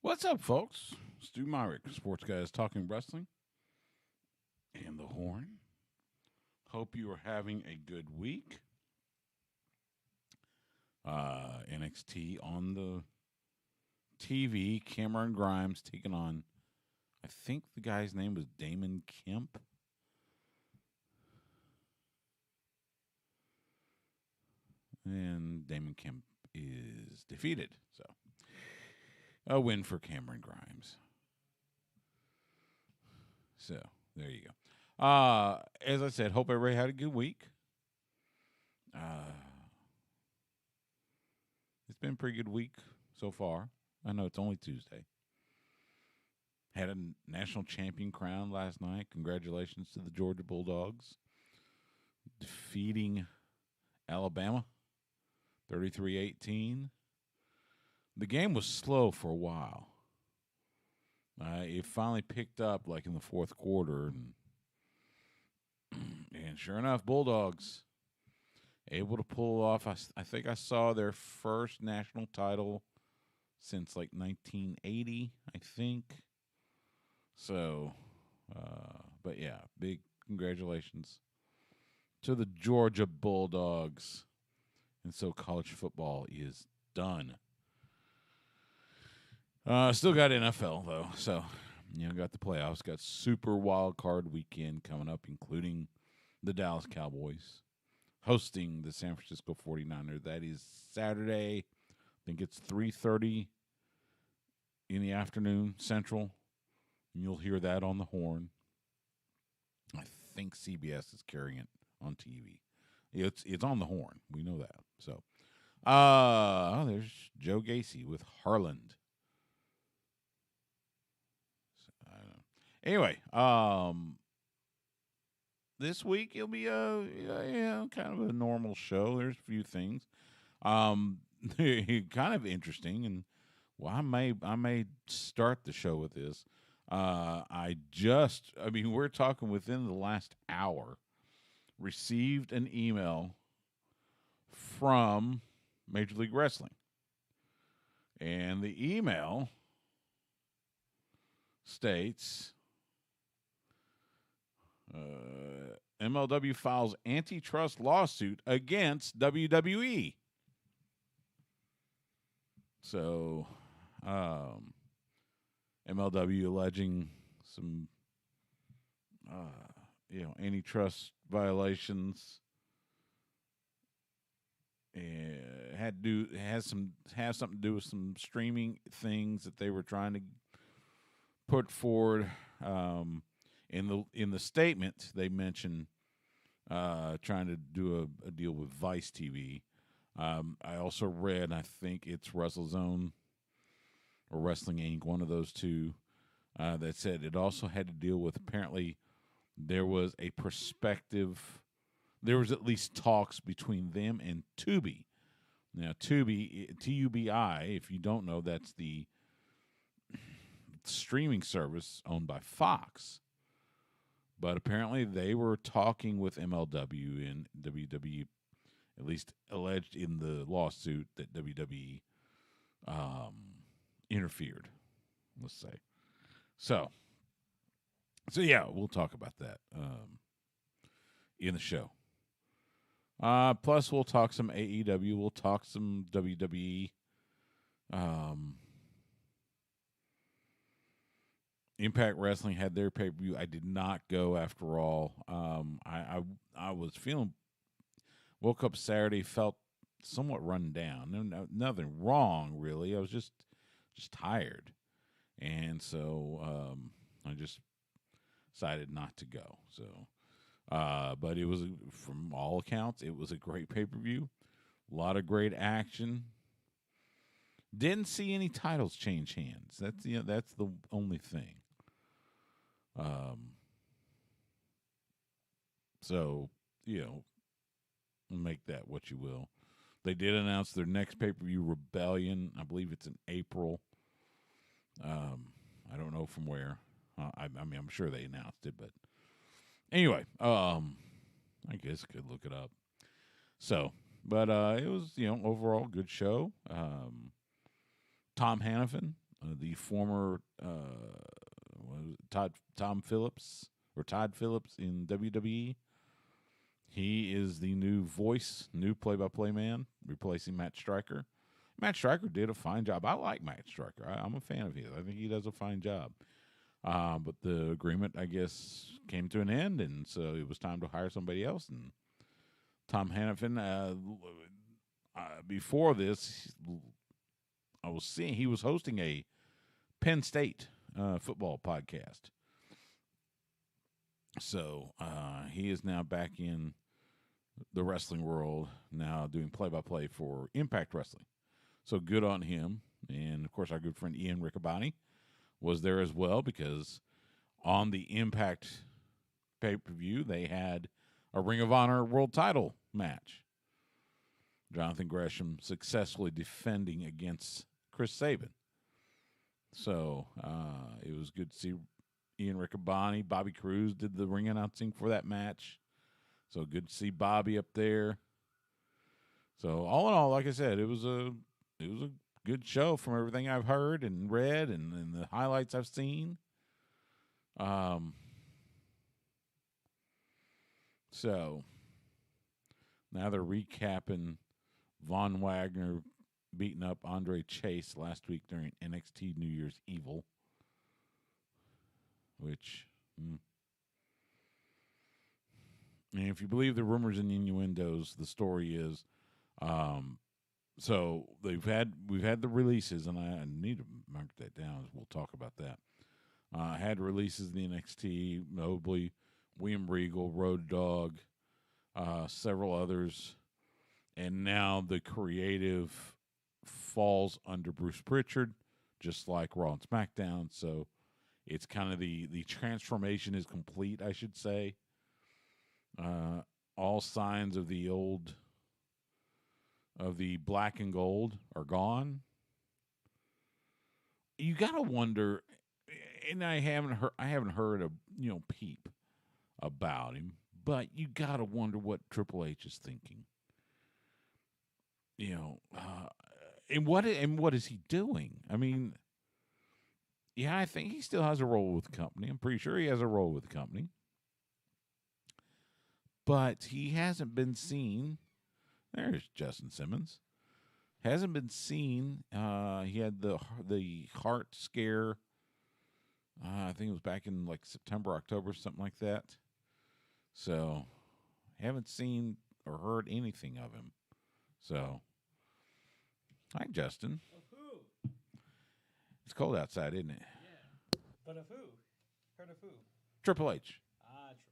What's up, folks? Stu Myrick, Sports Guys Talking Wrestling and the Horn. Hope you are having a good week. NXT on the TV. Cameron Grimes taking on, I think the guy's name was Damon Kemp. And Damon Kemp is defeated. So, a win for Cameron Grimes. So, there you go. As I said, hope everybody had a good week. It's been a pretty good week so far. I know it's only Tuesday. Had a national champion crown last night. Congratulations to the Georgia Bulldogs. Defeating Alabama 33-18. The game was slow for a while. It finally picked up like in the fourth quarter. And sure enough, Bulldogs able to pull off. I think I saw their first national title since like 1980, I think. So, but yeah, big congratulations to the Georgia Bulldogs. And so college football is done. Still got NFL, though. So, got the playoffs. Got Super Wild Card weekend coming up, including the Dallas Cowboys hosting the San Francisco 49ers. That is Saturday. I think it's 3:30 in the afternoon Central. And you'll hear that on the Horn. I think CBS is carrying it on TV. It's on the Horn. We know that. So, there's Joe Gacy with Harland. So, I don't know. Anyway, this week it'll be kind of a normal show. There's a few things, kind of interesting, and I may start the show with this. We're talking within the last hour. Received an email from Major League Wrestling. And the email states MLW files antitrust lawsuit against WWE. So, MLW alleging some antitrust violations. Has something to do with some streaming things that they were trying to put forward. In the statement, they mention trying to do a deal with Vice TV. I also read, I think it's WrestleZone or Wrestling Inc., one of those two, that said it also had to deal with, apparently there was at least talks between them and Tubi. Now, Tubi, T-U-B-I, if you don't know, that's the streaming service owned by Fox. But apparently they were talking with MLW and WWE, at least alleged in the lawsuit that WWE interfered, let's say. So yeah, we'll talk about that in the show. Plus, we'll talk some AEW. We'll talk some WWE. Impact Wrestling had their pay-per-view. I did not go after all. I was woke up Saturday, felt somewhat run down. Nothing wrong, really. I was just tired. And so I just decided not to go. So, but it was, from all accounts, it was a great pay-per-view. A lot of great action. Didn't see any titles change hands. That's the only thing. So, make that what you will. They did announce their next pay-per-view, Rebellion. I believe it's in April. I don't know from where. I'm sure they announced it, but anyway, I guess I could look it up. So, but it was, overall good show. Tom Hannafin, the former Todd Phillips in WWE. He is the new voice, new play-by-play man, replacing Matt Striker. Matt Striker did a fine job. I like Matt Striker. I'm a fan of his. I think he does a fine job. But the agreement, I guess, came to an end, and so it was time to hire somebody else. And Tom Hannafin, before this, I was seeing he was hosting a Penn State football podcast. So he is now back in the wrestling world, now doing play-by-play for Impact Wrestling. So good on him. And, of course, our good friend Ian Riccaboni was there as well, because on the Impact pay-per-view, they had a Ring of Honor world title match. Jonathan Gresham successfully defending against Chris Sabin. So it was good to see Ian Riccaboni. Bobby Cruz did the ring announcing for that match. So good to see Bobby up there. So all in all, like I said, it was a good show from everything I've heard and read and the highlights I've seen. So now they're recapping Von Wagner beating up Andre Chase last week during NXT New Year's Evil, which, and if you believe the rumors and innuendos, the story is, so we've had the releases, and I need to mark that down as we'll talk about that. Had releases in the NXT, notably William Regal, Road Dogg, several others, and now the creative falls under Bruce Pritchard, just like Raw and SmackDown. So it's kind of the transformation is complete, I should say. All signs of the black and gold are gone. You gotta wonder, and I haven't heard a peep about him, but you gotta wonder what Triple H is thinking. And what is he doing? I mean, yeah, I think he still has a role with the company. I'm pretty sure he has a role with the company. But he hasn't been seen. There's Justin Simmons. Hasn't been seen. He had the heart scare. I think it was back in like September, October, something like that. So, haven't seen or heard anything of him. So, hi, Justin. Of who? It's cold outside, isn't it? Yeah. But of who? Heard of who? Triple H.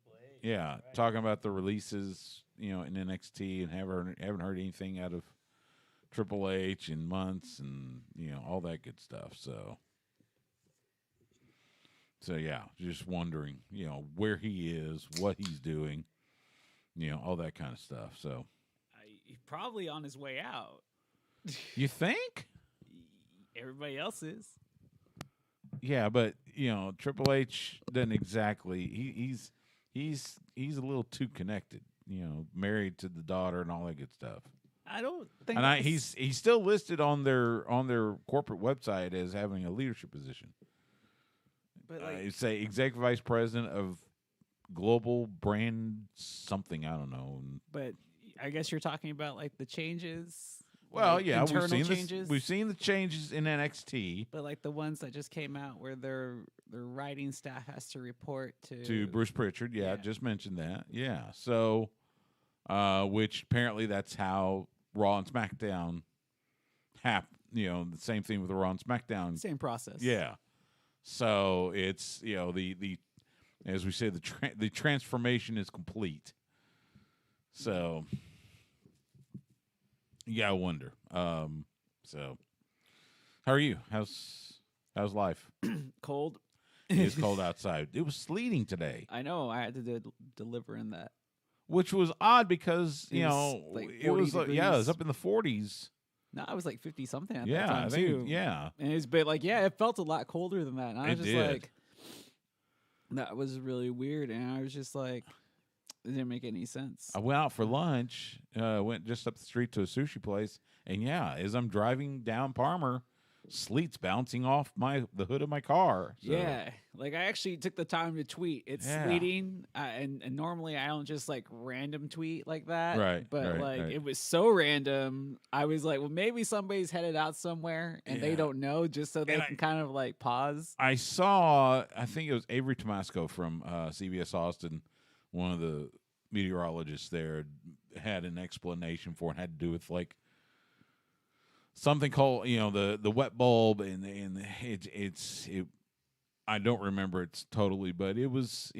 Triple H. Yeah, right. Talking about the releases, in NXT, and haven't heard anything out of Triple H in months, and all that good stuff. So yeah, just wondering, where he is, what he's doing, all that kind of stuff. So He's probably on his way out. you think? Everybody else is. Yeah, but Triple H doesn't exactly. He's a little too connected. Married to the daughter and all that good stuff. I don't think. And he's still listed on their corporate website as having a leadership position. But Say executive vice president of global brand something. I don't know. But I guess you're talking about like the changes. Well, like yeah, internal changes. We've seen the changes in NXT. But like the ones that just came out where their writing staff has to report to Bruce Pritchard. Yeah, just mentioned that. Yeah, so which apparently that's how Raw and SmackDown happen. The same thing with the Raw and SmackDown. Same process. Yeah. So it's the as we say the transformation is complete. So yeah, I wonder. So how are you? How's life? Cold. It's cold outside. It was sleeting today. I know. I had to deliver in that, which was odd because it was up in the 40s. No, it was like 50 something at that time I think, too. Yeah, and it's been like it felt a lot colder than that. And I was just like, that was really weird. And I was just like, it didn't make any sense. I went out for lunch. Went just up the street to a sushi place, and as I'm driving down Palmer sleets bouncing off the hood of my car. So. Yeah, like I actually took the time to tweet. It's sleeting, and normally I don't just like random tweet like that. Right. But right. it was so random. I was like, well, maybe somebody's headed out somewhere and they don't know, just so they can kind of like pause. I saw, I think it was Avery Tomasco from CBS Austin, one of the meteorologists there, had an explanation for it. Had to do with like something called, the wet bulb, and it's I don't remember it totally, but it was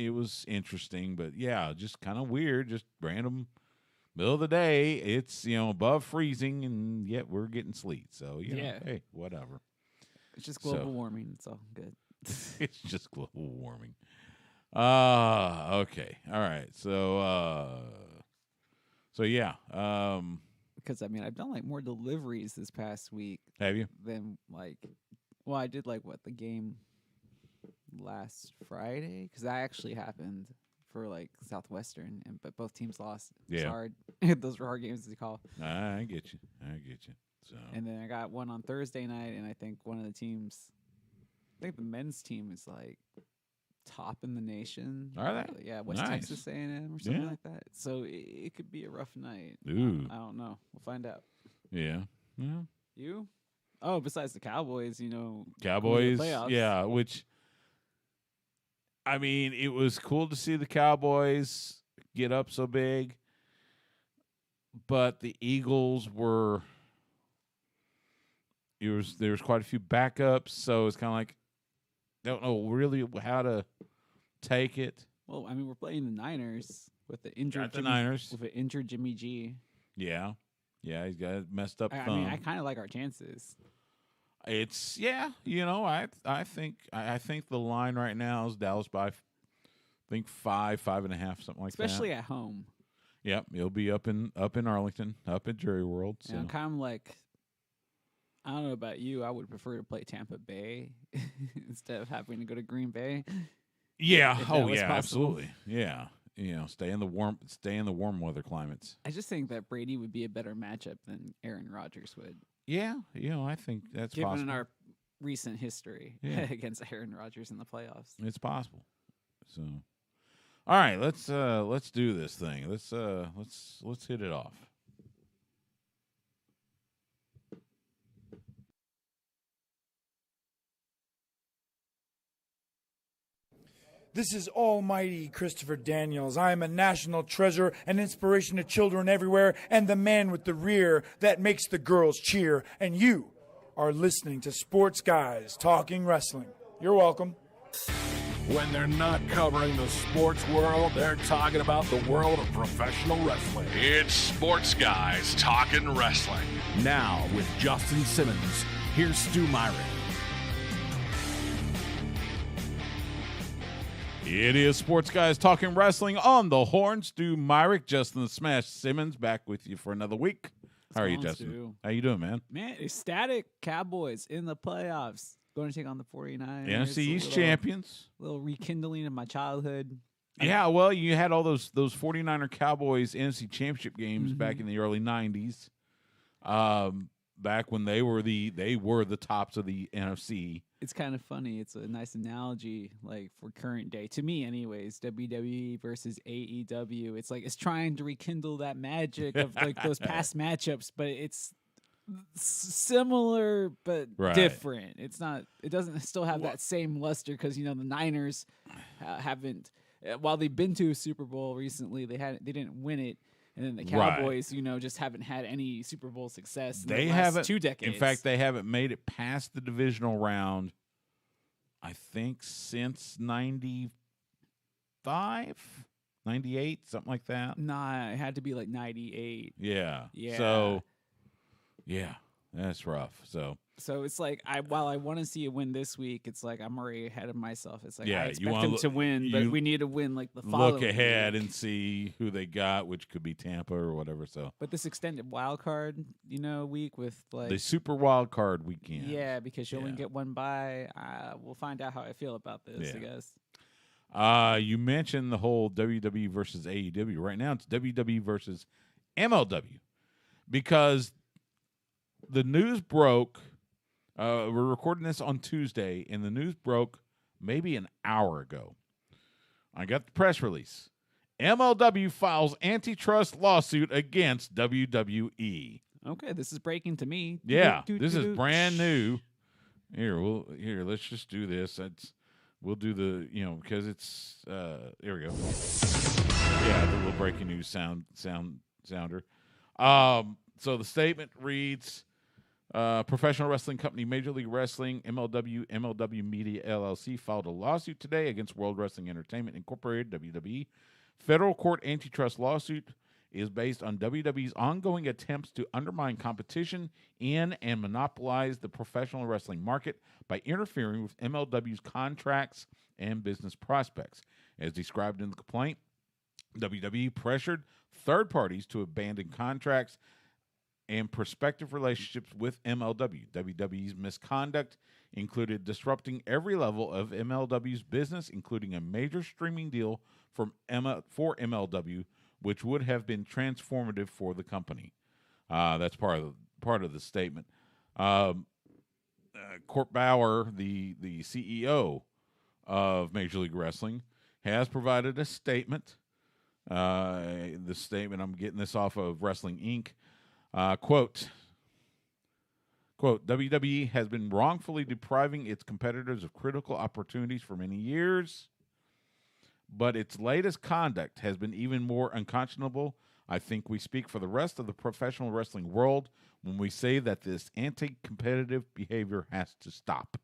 interesting. But yeah, just kind of weird, just random middle of the day. It's above freezing, and yet we're getting sleet. So hey, whatever. It's just global warming. It's all good. It's just global warming. Okay, all right. So yeah. Because I've done like more deliveries this past week. Have you? Than like, well, I did like the game last Friday, because that actually happened for like Southwestern, but both teams lost. It's hard. Those were hard games to call. I get you. So. And then I got one on Thursday night, and I think one of the teams, I think the men's team is like top in the nation. Are they? Yeah, West Texas A&M or something like that. So it could be a rough night. Ooh. I don't know. We'll find out. Yeah. You? Oh, besides the Cowboys, Cowboys. Playoffs. Yeah, which, it was cool to see the Cowboys get up so big, but the Eagles were. There was quite a few backups, so it's kind of like, don't know really how to take it. Well, we're playing the Niners with the injured with an injured Jimmy G. Yeah, he's got a messed up thumb. I kind of like our chances. It's I think the line right now is Dallas by, I think 5.5, something like that. Especially at home. Yep, it'll be up in Arlington, up at Jerry World. So. And I'm kind of like, I don't know about you, I would prefer to play Tampa Bay instead of having to go to Green Bay. Yeah. Oh yeah, absolutely. Yeah. Stay in the warm weather climates. I just think that Brady would be a better matchup than Aaron Rodgers would. Yeah, I think that's given possible. Our recent history against Aaron Rodgers in the playoffs. It's possible. So, all right, let's do this thing. Let's hit it off. This is almighty Christopher Daniels. I am a national treasure, an inspiration to children everywhere, and the man with the rear that makes the girls cheer. And you are listening to Sports Guys Talking Wrestling. You're welcome. When they're not covering the sports world, they're talking about the world of professional wrestling. It's Sports Guys Talking Wrestling. Now, with Justin Simmons, here's Stu Myrick. It is Sports Guys Talking Wrestling on the Horn. Stu Myrick, Justin the Smash Simmons, back with you for another week. How are you, Justin? Stu? How you doing, man? Man, ecstatic Cowboys in the playoffs. Going to take on the 49ers. NFC East champions. Little rekindling of my childhood. Yeah, well, you had all those 49er Cowboys NFC championship games back in the early 90s. Back when they were the tops of the NFC. It's kind of funny. It's a nice analogy, like for current day, to me, anyways. WWE versus AEW. It's like it's trying to rekindle that magic of like those past matchups, but it's similar but different. It's not. It doesn't still have that same luster because the Niners haven't. While they've been to a Super Bowl recently, they didn't win it. And then the Cowboys, just haven't had any Super Bowl success in the last 2 decades. In fact, they haven't made it past the divisional round, I think, since 95, 98, something like that. Nah, it had to be like 98. Yeah. Yeah. So, yeah, that's rough. So it's like while I want to see a win this week, it's like I'm already ahead of myself. It's like I you expect them to win, but we need to win like the following look ahead week. And see who they got, which could be Tampa or whatever. So, but this extended wild card, week with like the super wild card weekend. Yeah, because you only get one bye. We'll find out how I feel about this. I guess. You mentioned the whole WWE versus AEW. Right now, it's WWE versus MLW because the news broke We're recording this on Tuesday, and the news broke maybe an hour ago. I got the press release. MLW files antitrust lawsuit against WWE. Okay, this is breaking to me. Yeah, this is brand new. Here, let's just do this. We'll do the, because it's here we go. Yeah, the little breaking news sounder. So the statement reads, professional wrestling company Major League Wrestling, MLW Media LLC, filed a lawsuit today against World Wrestling Entertainment Incorporated, WWE. Federal court antitrust lawsuit is based on WWE's ongoing attempts to undermine competition in and monopolize the professional wrestling market by interfering with MLW's contracts and business prospects. As described in the complaint, WWE pressured third parties to abandon contracts and prospective relationships with MLW. WWE's misconduct included disrupting every level of MLW's business, including a major streaming deal for MLW, which would have been transformative for the company. That's part of the statement. Court Bauer, the CEO of Major League Wrestling, has provided a statement. The statement, I'm getting this off of Wrestling Inc. Quote, WWE has been wrongfully depriving its competitors of critical opportunities for many years, but its latest conduct has been even more unconscionable. I think we speak for the rest of the professional wrestling world when we say that this anti-competitive behavior has to stop.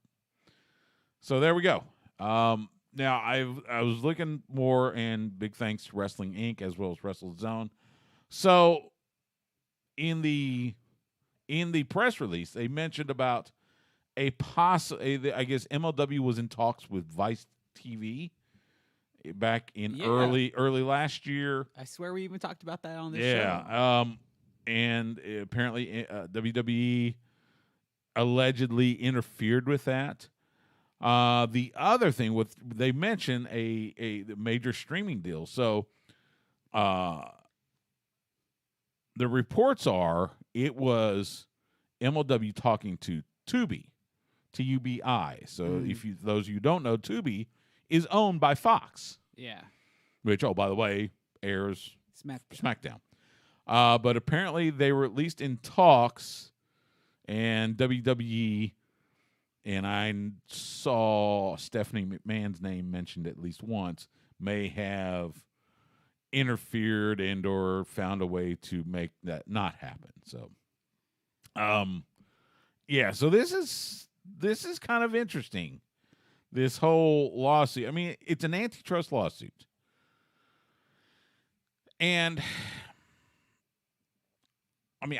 So there we go. Now, I was looking more, and big thanks to Wrestling Inc. as well as WrestleZone. So in the press release, they mentioned about I guess MLW was in talks with Vice TV back in early last year. I swear we even talked about that on this show. Yeah. And apparently WWE allegedly interfered with that. The other thing they mentioned a major streaming deal. So the reports are it was MLW talking to Tubi, Tubi. So if those of you who don't know, Tubi is owned by Fox. Yeah. Which, by the way, airs SmackDown. But apparently they were at least in talks, and WWE, and I saw Stephanie McMahon's name mentioned at least once, may have interfered and or found a way to make that not happen. So, so this is kind of interesting. This whole lawsuit. I mean, it's an antitrust lawsuit. And, I mean,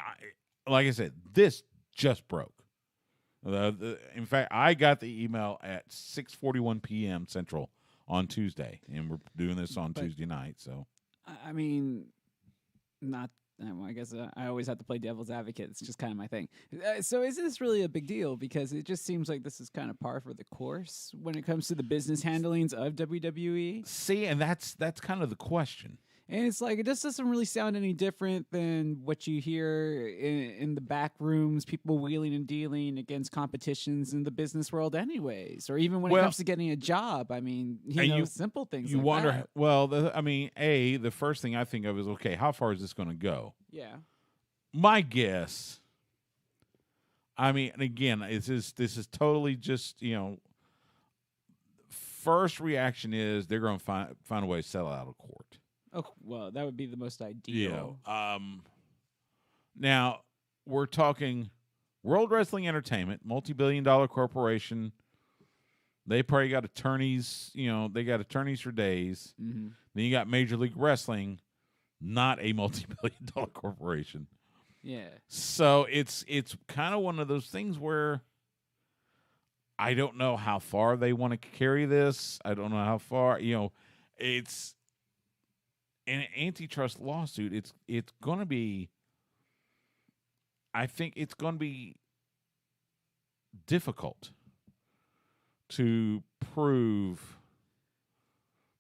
like I said, this just broke. In fact, I got the email at 6:41 p.m. Central on Tuesday, and we're doing this on Tuesday night. So, I mean, I guess I always have to play devil's advocate. It's just kind of my thing. So is this really a big deal? Because it just seems like this is kind of par for the course when it comes to the business handlings of WWE. See, and that's kind of the question. And it's like, it just doesn't really sound any different than what you hear in the back rooms, people wheeling and dealing against competitions in the business world anyways. Or even when it comes to getting a job. I mean, simple things you like wonder, that. well, the first thing I think of is, okay, how far is this going to go? Yeah. My guess, I mean, and again, this is totally just, first reaction is they're going to find a way to sell out of court. Oh, well, that would be the most ideal. Yeah. Now, we're talking World Wrestling Entertainment, multi-billion-dollar corporation. They probably got attorneys, they got attorneys for days. Mm-hmm. Then you got Major League Wrestling, not a multi-billion-dollar corporation. Yeah. So it's kind of one of those things where I don't know how far they want to carry this. I don't know how far, it's an antitrust lawsuit. It's going to be, I think it's going to be difficult to prove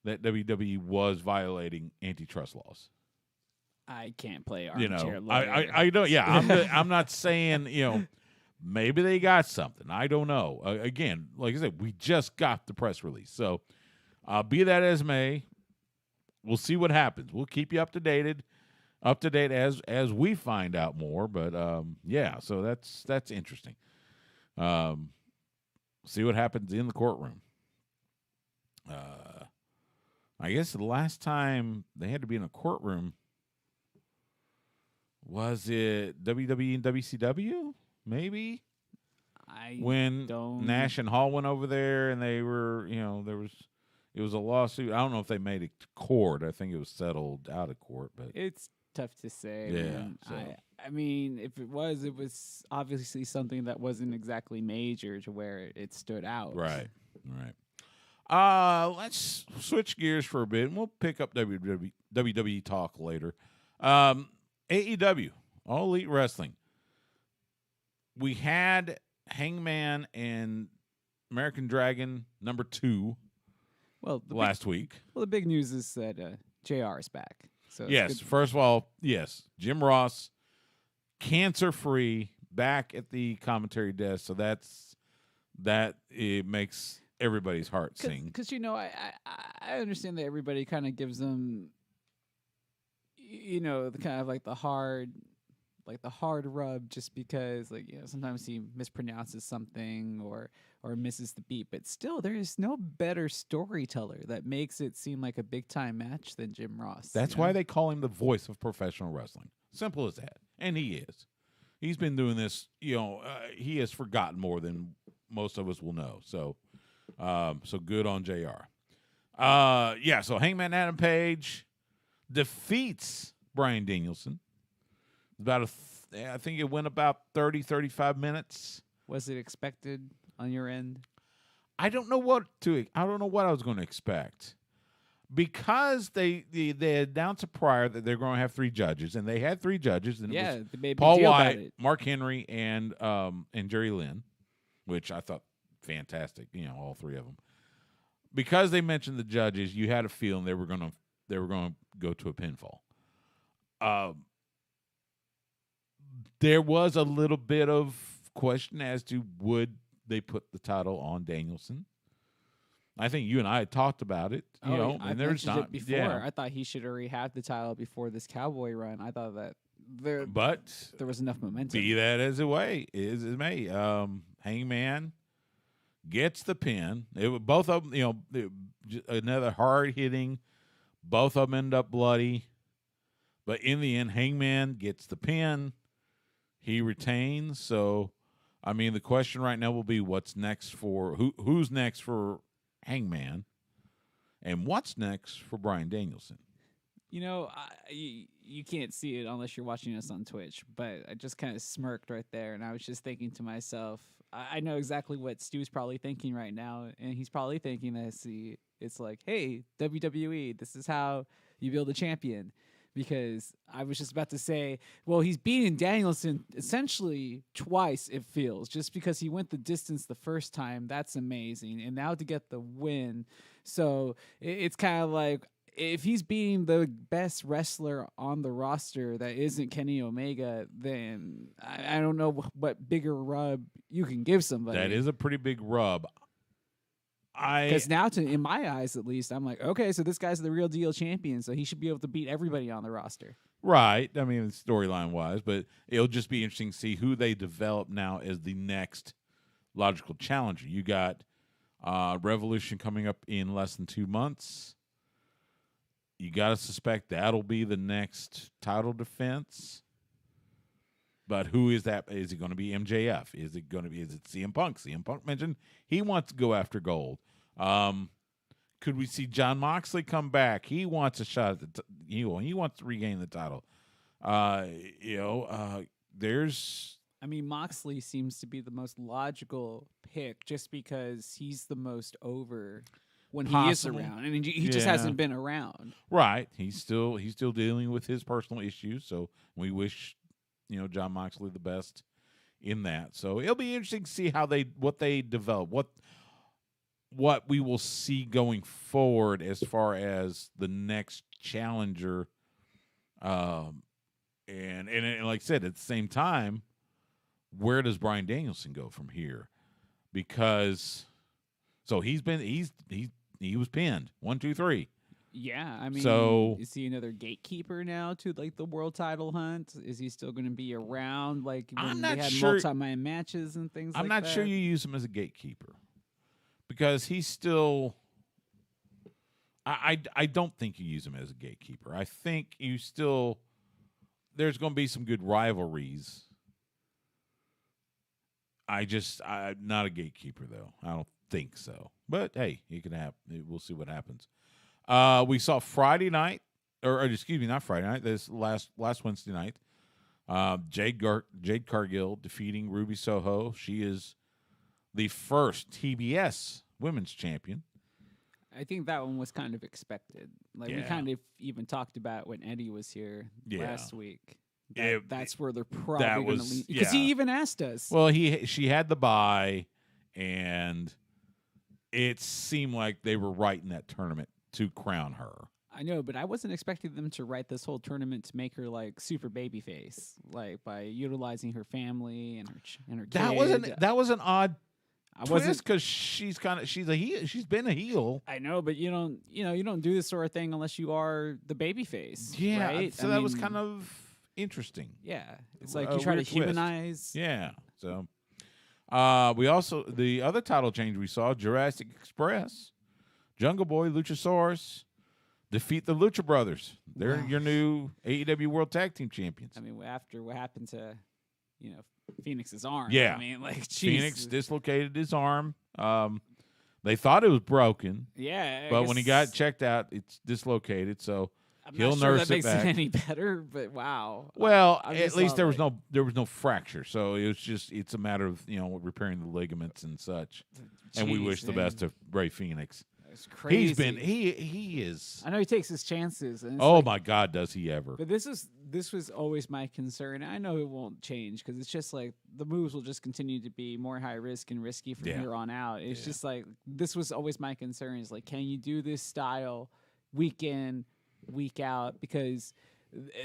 that WWE was violating antitrust laws. I can't play armchair lawyer. I don't. Yeah, I'm not saying Maybe they got something. I don't know. Again, like I said, we just got the press release. So be that as may, we'll see what happens. We'll keep you up to date as we find out more. But yeah, so that's interesting. See what happens in the courtroom. I guess the last time they had to be in a courtroom, was it WWE and WCW? Maybe when Nash and Hall went over there and they were, it was a lawsuit. I don't know if they made it to court. I think it was settled out of court, but it's tough to say. Yeah, man. so. I mean, if it was obviously something that wasn't exactly major to where it stood out. Right. Let's switch gears for a bit, and we'll pick up WWE talk later. AEW, All Elite Wrestling. We had Hangman and American Dragon #2 last week. Well, the big news is that JR is back. So yes, first of all, yes, Jim Ross, cancer-free, back at the commentary desk. So that it makes everybody's heart sing. Because I understand that everybody kind of gives them, the kind of like the hard rub, just because sometimes he mispronounces something or misses the beat, but still there is no better storyteller that makes it seem like a big time match than Jim Ross. That's why they call him the voice of professional wrestling. Simple as that. And he is. He's been doing this, he has forgotten more than most of us will know. So so good on JR. So Hangman Adam Page defeats Bryan Danielson. I think it went about 30, 35 minutes. Was it expected on your end? I don't know what I was going to expect, because they announced prior that they're going to have 3 judges, and they had 3 judges, and it was they made a Paul big deal White, about it. Mark Henry, and Jerry Lynn, which I thought fantastic. All 3 of them. Because they mentioned the judges, you had a feeling they were going to go to a pinfall. There was a little bit of question as to would they put the title on Danielson. I think you and I had talked about it. I mentioned it before. Yeah. I thought he should already have the title before this Cowboy run. I thought that there was enough momentum. Be that as it may, Hangman gets the pin. Both of them, another hard hitting. Both of them end up bloody, but in the end, Hangman gets the pin. He retains. So, I mean, the question right now will be what's next for who's next for Hangman, and what's next for Bryan Danielson. You can't see it unless you're watching us on Twitch, but I just kind of smirked right there, and I was just thinking to myself, I know exactly what Stu's probably thinking right now, and he's probably thinking that it's like, hey, WWE, this is how you build a champion. Because I was just about to say, well, he's beaten Danielson essentially twice, it feels, just because he went the distance the first time. That's amazing. And now to get the win. So it's kind of like, if he's being the best wrestler on the roster that isn't Kenny Omega, then I don't know what bigger rub you can give somebody. That is a pretty big rub. Because now, in my eyes at least, I'm like, okay, so this guy's the real deal champion, so he should be able to beat everybody on the roster. Right. I mean, storyline wise, but it'll just be interesting to see who they develop now as the next logical challenger. You got Revolution coming up in less than 2 months. You got to suspect that'll be the next title defense. But who is that? Is it going to be MJF? Is it CM Punk? CM Punk mentioned he wants to go after gold. Could we see Jon Moxley come back? He wants a shot at he wants to regain the title. Moxley seems to be the most logical pick just because he's the most over when he is around, and he just hasn't been around. Right. He's still dealing with his personal issues, so we wish Jon Moxley the best in that. So it'll be interesting to see what they develop, what we will see going forward as far as the next challenger. And like I said, at the same time, where does Bryan Danielson go from here? Because he was pinned 1, 2, 3. Yeah, I mean, so is he another gatekeeper now to like the world title hunt? Is he still going to be around like when they had multi-man matches and things? I'm like not that? sure you use him as a gatekeeper because he's still. I don't think you use him as a gatekeeper. I think you still. There's going to be some good rivalries. I'm not a gatekeeper though. I don't think so. But hey, he can have. We'll see what happens. We saw Friday night, or excuse me, not Friday night. This last Wednesday night. Jade Cargill defeating Ruby Soho. She is the first TBS Women's Champion. I think that one was kind of expected. Like we kind of even talked about when Eddie was here last week. That's where they're probably going to lean. Because he even asked us. Well, she had the bye, and it seemed like they were right in that tournament to crown her. I know, but I wasn't expecting them to write this whole tournament to make her like super babyface, like by utilizing her family and her kid. That was an odd twist because she's been a heel. I know, but you don't do this sort of thing unless you are the babyface. Yeah, right? So that was kind of interesting. Yeah, it's like you try to humanize. Yeah, so we also the other title change we saw: Jurassic Express, Jungle Boy, Luchasaurus defeat the Lucha Brothers. They're your new AEW World Tag Team Champions. I mean, after what happened to Phoenix's arm. Yeah, I mean, like Phoenix dislocated his arm. They thought it was broken. Yeah, but when he got checked out, it's dislocated. So I'm he'll not sure nurse that makes it back. It any better. But wow. Well, at least there was no fracture. So it's a matter of repairing the ligaments and such. Jeez, and we wish the best to Ray Phoenix. It's crazy. He's been he is. I know he takes his chances. And my God, does he ever? But this was always my concern. I know it won't change because it's just like the moves will just continue to be more high risk and risky from here on out. It's just like this was always my concern. Is like, can you do this style week in, week out? Because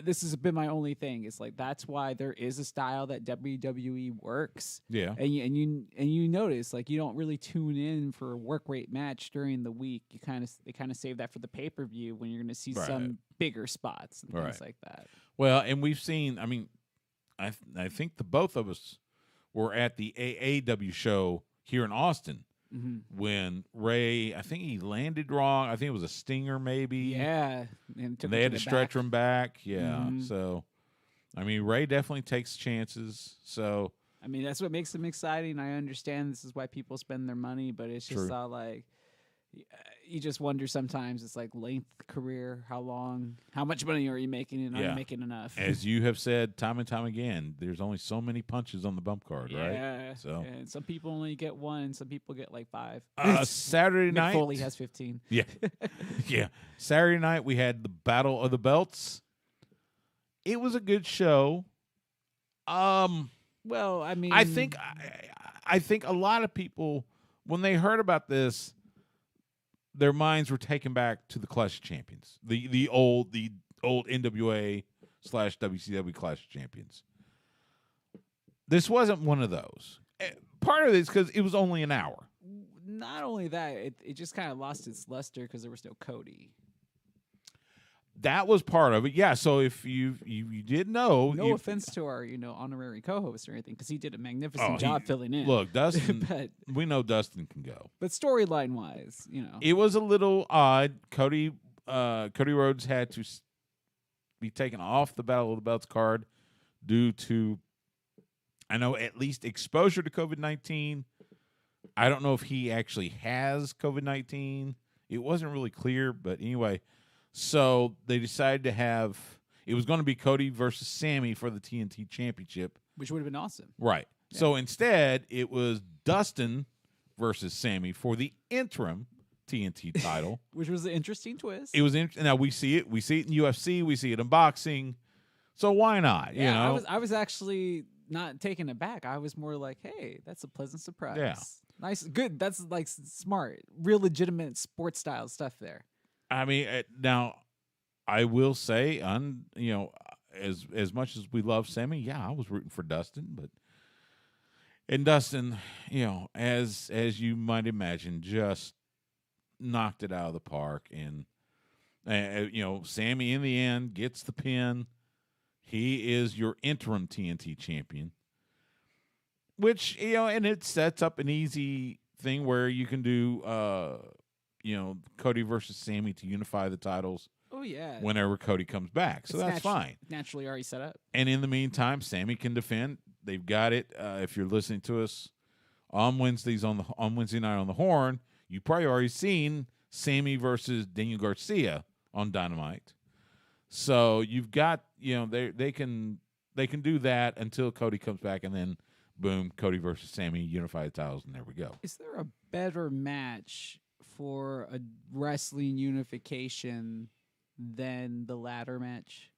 this has been my only thing. It's like that's why there is a style that WWE works. Yeah, and you notice like you don't really tune in for a work rate match during the week. They kind of save that for the pay-per-view when you're going to see some bigger spots and things like that. Well, and we've seen. I mean, I think the both of us were at the AEW show here in Austin. Mm-hmm. When Ray, I think he landed wrong. I think it was a stinger, maybe. Yeah, and they had to stretch him back. Yeah, so I mean, Ray definitely takes chances. So I mean, that's what makes him exciting. I understand this is why people spend their money, but it's just all like you just wonder sometimes. It's like length career, how long, how much money are you making, and are you making enough? As you have said time and time again, there's only so many punches on the bump card, right? Yeah. So and some people only get one, some people get like 5. Saturday night, Mick Foley has 15. Yeah, yeah. Saturday night we had the Battle of the Belts. It was a good show. Well, I mean, I think a lot of people when they heard about this, their minds were taken back to the Clash of Champions, the old NWA / WCW Clash of Champions. This wasn't one of those. Part of it is because it was only an hour. Not only that, it just kind of lost its luster because there was no Cody. That was part of it, yeah. So if you did know, no offense to our honorary co-host or anything, because he did a magnificent job filling in. Look, Dustin, we know Dustin can go, but storyline wise, it was a little odd. Cody Rhodes had to be taken off the Battle of the Belts card due to, I know, at least exposure to COVID-19. I don't know if he actually has COVID-19. It wasn't really clear, but anyway. So they decided to have it was going to be Cody versus Sami for the TNT Championship, which would have been awesome. Right. Yeah. So instead, it was Dustin versus Sami for the interim TNT title, which was an interesting twist. It was now we see it in UFC, we see it in boxing. So why not? Yeah, I was actually not taken aback. I was more like, hey, that's a pleasant surprise. Yeah. Nice, good. That's like smart, real legitimate sports style stuff there. I mean, now I will say, as much as we love Sami, I was rooting for Dustin, but And Dustin, as you might imagine, just knocked it out of the park. And, Sami in the end gets the pin. He is your interim TNT champion, which, and it sets up an easy thing where you can do, Cody versus Sami to unify the titles. Oh, yeah. Whenever Cody comes back. So that's fine. Naturally already set up. And in the meantime, Sami can defend. They've got it. If you're listening to us on Wednesday night on the Horn, you probably already seen Sami versus Daniel Garcia on Dynamite. So you've got, they can do that until Cody comes back, and then boom, Cody versus Sami, unify the titles, and there we go. Is there a better match for a wrestling unification than the ladder match?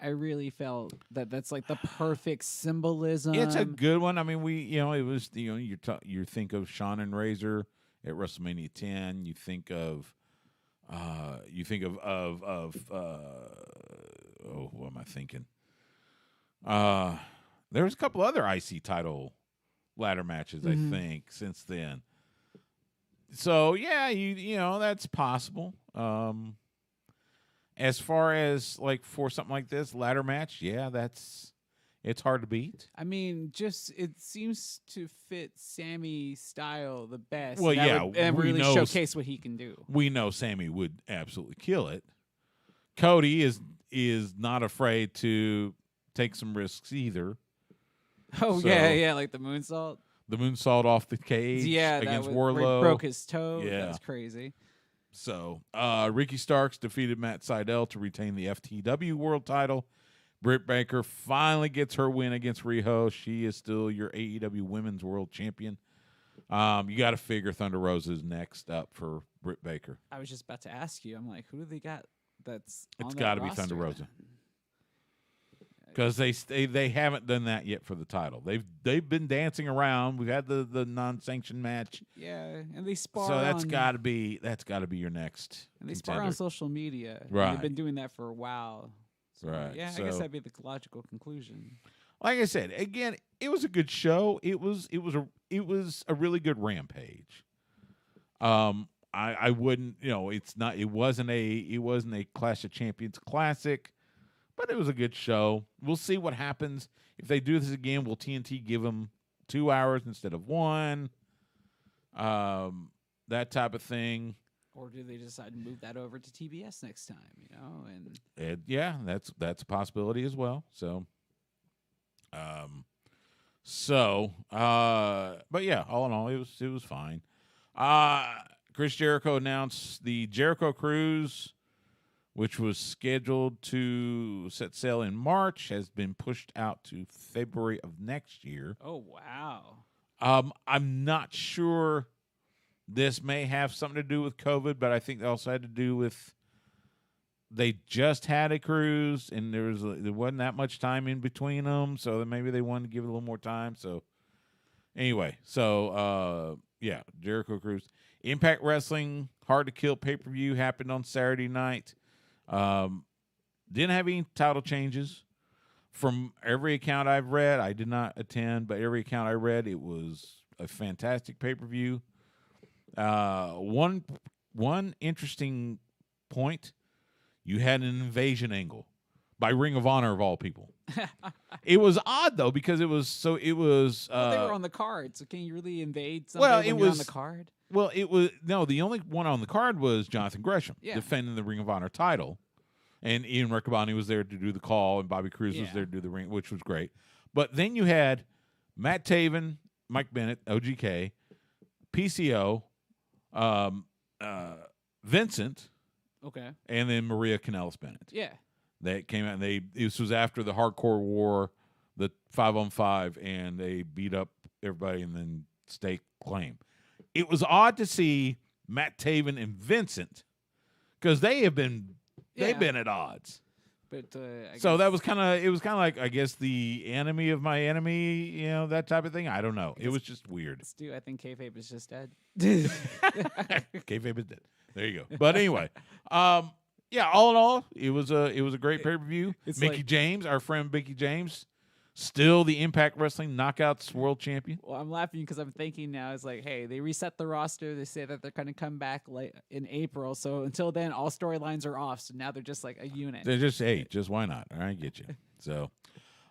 I really felt that's like the perfect symbolism. It's a good one. I mean, it was, you think of Shawn and Razor at WrestleMania 10. You think of what am I thinking? There was a couple other IC title ladder matches, I think, since then. So yeah, that's possible. As far as like for something like this ladder match, yeah, it's hard to beat. I mean, it seems to fit Sami's style the best. Well, and really showcase what he can do. We know Sami would absolutely kill it. Cody is not afraid to take some risks either. Oh, so, yeah, like the moonsault. The moonsault off the cage against Wardlow. Broke his toe. Yeah. That's crazy. So, Ricky Starks defeated Matt Sydal to retain the FTW World title. Britt Baker finally gets her win against Riho. She is still your AEW Women's World Champion. You got to figure Thunder Rosa is next up for Britt Baker. I was just about to ask you. I'm like, who do they got that's on It's got to be roster Thunder Rosa. then? Because they haven't done that yet for the title. They've been dancing around. We've had the non-sanctioned match. Yeah, and they spar. So that's got to be your next. And they contender. spar on social media. Right. They've been doing that for a while. So, Right. Yeah, So, I guess that'd be the logical conclusion. like I said, again, it was a good show. It was a really good Rampage. I wouldn't, it wasn't a Clash of Champions classic. But it was a good show. We'll see what happens. If they do this again, will TNT give them 2 hours instead of 1? That type of thing. Or do they decide to move that over to TBS next time, And yeah, that's a possibility as well. So, but yeah, all in all, it was fine. Chris Jericho announced the Jericho Cruise, which was scheduled to set sail in March, has been pushed out to February of next year. Oh, wow. I'm not sure this may have something to do with COVID, but I think it also had to do with they just had a cruise, and there wasn't that much time in between them, so maybe they wanted to give it a little more time. So anyway, yeah, Jericho Cruise. Impact Wrestling Hard to Kill pay-per-view happened on Saturday night. Didn't have any title changes. From every account I've read, I did not attend, but every account I read, it was a fantastic pay-per-view. One interesting point, you had an invasion angle by Ring of Honor of all people. It was odd though because it was. They were on the card, so can you really invade somebody when you're on the card? Well, the only one on the card was Jonathan Gresham defending the Ring of Honor title. And Ian Riccaboni was there to do the call, and Bobby Cruz was there to do the ring, which was great. But then you had Matt Taven, Mike Bennett, OGK, PCO, Vincent, and then Maria Kanellis Bennett. Yeah. They came out, and this was after the Hardcore War, the 5-on-5, and they beat up everybody and then staked claim. It was odd to see Matt Taven and Vincent because they've been at odds. But so that was kind of like, I guess, the enemy of my enemy, that type of thing. I don't know. It was just weird. Stu, I think kayfabe is just dead. Kayfabe is dead. There you go. But anyway, all in all, it was a great pay-per-view. Mickey James, our friend Mickey James, Still the Impact Wrestling Knockouts World Champion. Well, I'm laughing because I'm thinking now, it's like, hey, they reset the roster. They say that they're going to come back in April. So until then, all storylines are off. So now they're just like a unit. They're just, hey, just why not? All right, get you. So,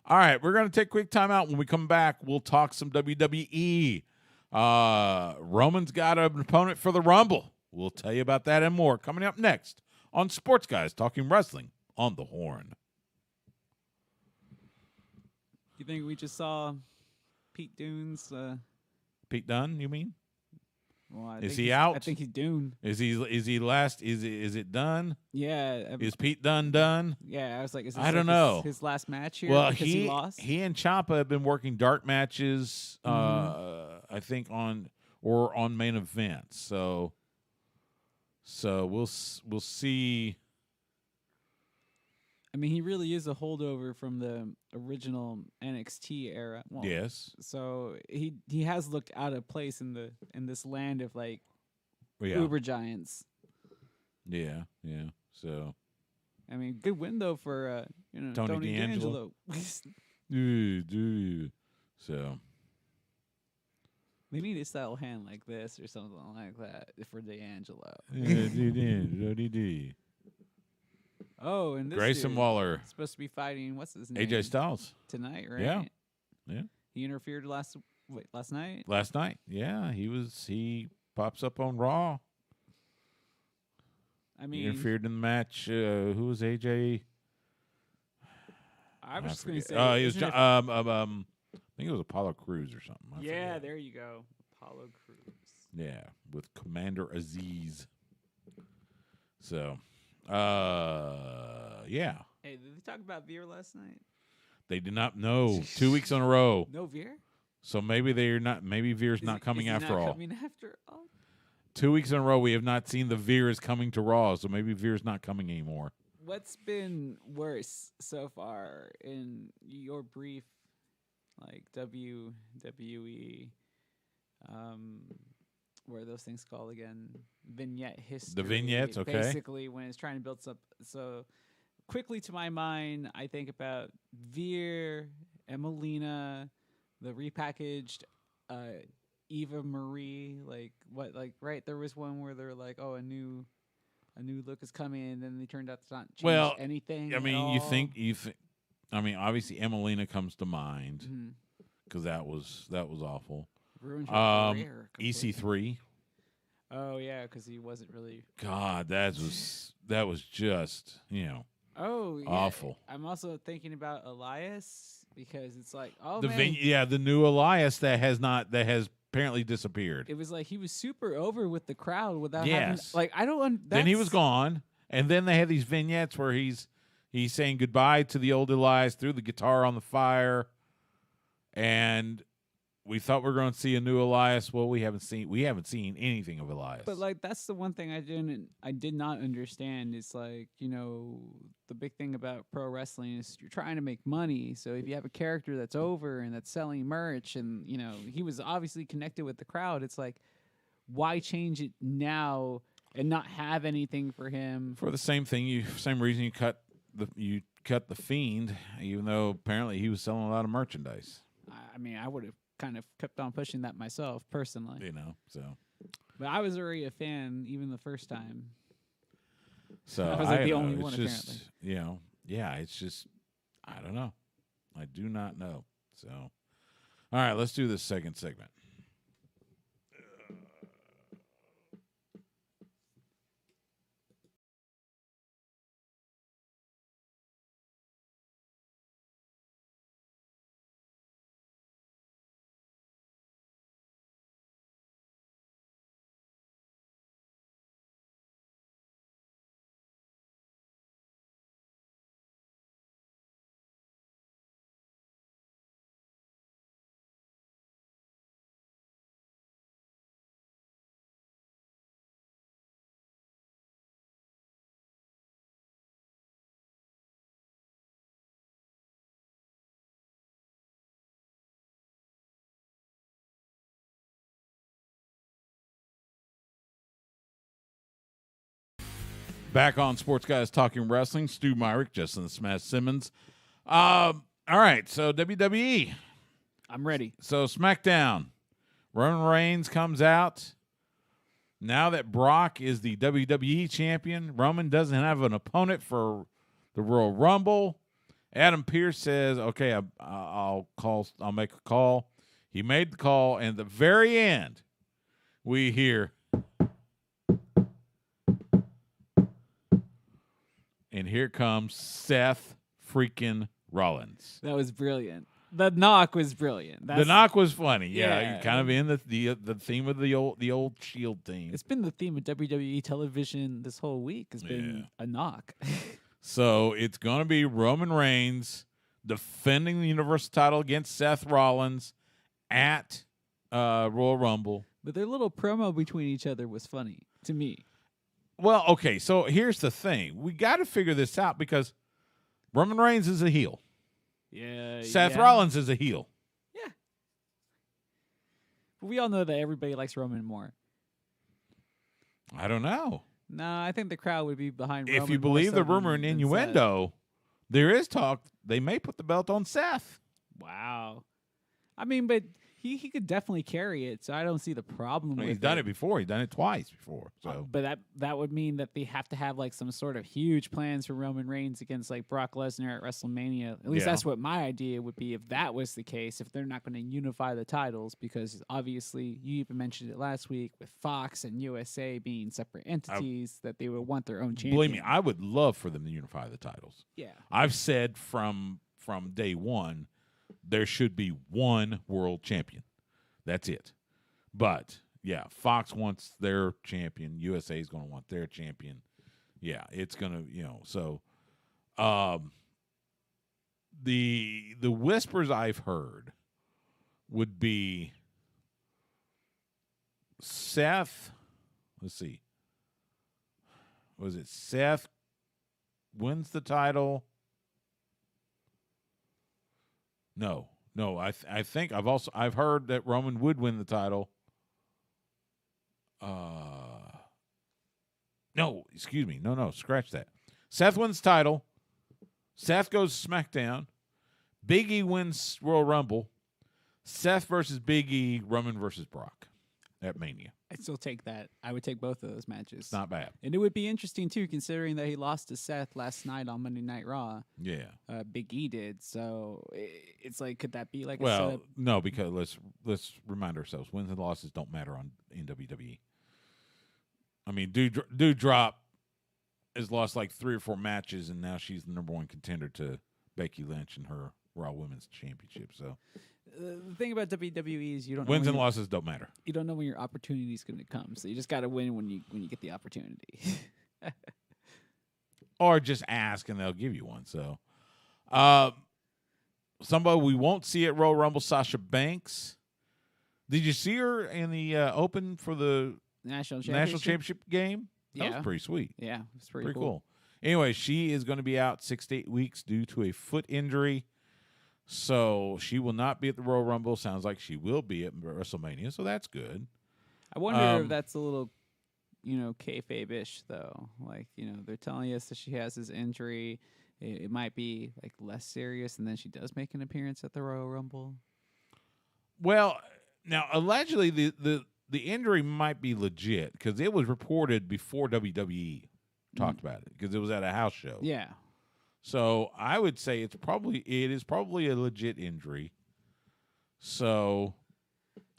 all right, we're going to take a quick time out. When we come back, we'll talk some WWE. Roman's got an opponent for the Rumble. We'll tell you about that and more coming up next on Sports Guys Talking Wrestling on the Horn. You think we just saw Pete Dunne's? Pete Dunne, you mean? Well, is he out? I think he's Dune. Is he last? Is it done? Yeah. Is Pete Dunne done? Yeah, I was like, is this I don't know. His last match here? Well, because he lost. He and Ciampa have been working dark matches. I think on main events. So we'll see. I mean, he really is a holdover from the original NXT era. Well, yes. So he has looked out of place in this land of like Yeah. uber giants. Yeah. So I mean, good win though for Tony D'Angelo. So they need a style hand like this or something like that for D'Angelo. Oh, and this Grayson dude Waller is supposed to be fighting what's his name? AJ Styles tonight, right? Yeah. He interfered last night. Last night. Yeah, he pops up on Raw. I mean, He interfered in the match. Who was AJ? I was just going to say. He was. I think it was Apollo Crews or something. I forget. There you go, Apollo Crews. Yeah, with Commander Aziz. So, yeah. Hey, did they talk about Veer last night? They did not know. 2 weeks in a row. No Veer. So maybe they're not. Maybe Veer's not coming after all. Coming after all. 2 weeks in a row, we have not seen the Veer is coming to Raw. So maybe Veer's not coming anymore. What's been worse so far in your brief, like WWE? What are those things called again? Vignette history. The vignettes, okay. Basically, when it's trying to build up. So quickly to my mind, I think about Veer, Emelina, the repackaged Eva Marie. Right? There was one where they're like, oh, a new look is coming, and then they turned out to not change anything. I mean, you think. I mean, obviously, Emelina comes to mind because that was awful. Ruined her career. EC3. Oh yeah, because he wasn't really. God, that was just Oh yeah. awful. I'm also thinking about Elias because it's like the new Elias that has apparently disappeared. It was like he was super over with the crowd without Yes. having I don't. Then he was gone, and then they had these vignettes where he's saying goodbye to the old Elias, threw the guitar on the fire, and we thought we were going to see a new Elias. Well, we haven't seen anything of Elias. But that's the one thing I did not understand. It's like, the big thing about pro wrestling is you're trying to make money. So if you have a character that's over and that's selling merch and, he was obviously connected with the crowd, it's like, why change it now and not have anything for him? For the same thing, same reason you cut the Fiend, even though apparently he was selling a lot of merchandise. I mean, I would have kind of kept on pushing that myself personally. So. But I was already a fan even the first time. So I was the only one apparently. It's just I don't know. I do not know. So, all right, let's do this second segment. Back on Sports Guys Talking Wrestling, Stu Myrick, Justin the Smash Simmons. All right, so WWE. I'm ready. So SmackDown. Roman Reigns comes out. Now that Brock is the WWE champion, Roman doesn't have an opponent for the Royal Rumble. Adam Pearce says, "Okay, I'll make a call." He made the call, and at the very end, we hear, and here comes Seth freaking Rollins. That was brilliant. The knock was brilliant. The knock was funny. Yeah, Yeah. you're kind of in the theme of the old Shield theme. It's been the theme of WWE television this whole week. Has been a knock. So it's going to be Roman Reigns defending the Universal title against Seth Rollins at Royal Rumble. But their little promo between each other was funny to me. Well, okay, so here's the thing. We got to figure this out because Roman Reigns is a heel. Yeah. Seth Rollins is a heel. Yeah. But we all know that everybody likes Roman more. I don't know. No, I think the crowd would be behind Roman. If you more believe so the rumor than and Seth. innuendo, there is talk they may put the belt on Seth. Wow. I mean, but he could definitely carry it, so I don't see the problem with He's done it before. He's done it twice before. So, But that would mean that they have to have like some sort of huge plans for Roman Reigns against like Brock Lesnar at WrestleMania. At least that's what my idea would be if that was the case, if they're not going to unify the titles, because obviously you even mentioned it last week with Fox and USA being separate entities, that they would want their own champion. believe me, I would love for them to unify the titles. Yeah. I've said from day one, there should be one world champion. That's it. But, yeah, Fox wants their champion. USA is going to want their champion. Yeah, it's going to, so the whispers I've heard would be Seth, let's see. Was it Seth wins the title? No, I think I've heard that Roman would win the title. No, excuse me. No, scratch that. Seth wins the title. Seth goes to SmackDown. Big E wins Royal Rumble. Seth versus Big E, Roman versus Brock at Mania. I'd still take that. I would take both of those matches. It's not bad. And it would be interesting, too, considering that he lost to Seth last night on Monday Night Raw. Yeah. Big E did. So it's like, could that be like a Well, setup? no, because let's remind ourselves, wins and losses don't matter in WWE. I mean, Dude Drop has lost like 3 or 4 matches, and now she's the number 1 contender to Becky Lynch in her Raw Women's Championship. So the thing about WWE is you don't wins know and losses don't matter. You don't know when your opportunity is going to come. So you just got to win when you get the opportunity. Or just ask and they'll give you one. So, somebody we won't see at Royal Rumble, Sasha Banks. Did you see her in the Open for the National Championship game? That Yeah. was pretty sweet. Yeah, it's pretty Pretty cool. cool. Anyway, she is going to be out 6 to 8 weeks due to a foot injury. So she will not be at the Royal Rumble. Sounds like she will be at WrestleMania, so that's good. I wonder if that's a little, kayfabe-ish, though. Like, they're telling us that she has this injury. It might be, like, less serious, and then she does make an appearance at the Royal Rumble. Well, now, allegedly, the injury might be legit because it was reported before WWE talked about it because it was at a house show. Yeah. So I would say it is probably a legit injury. So,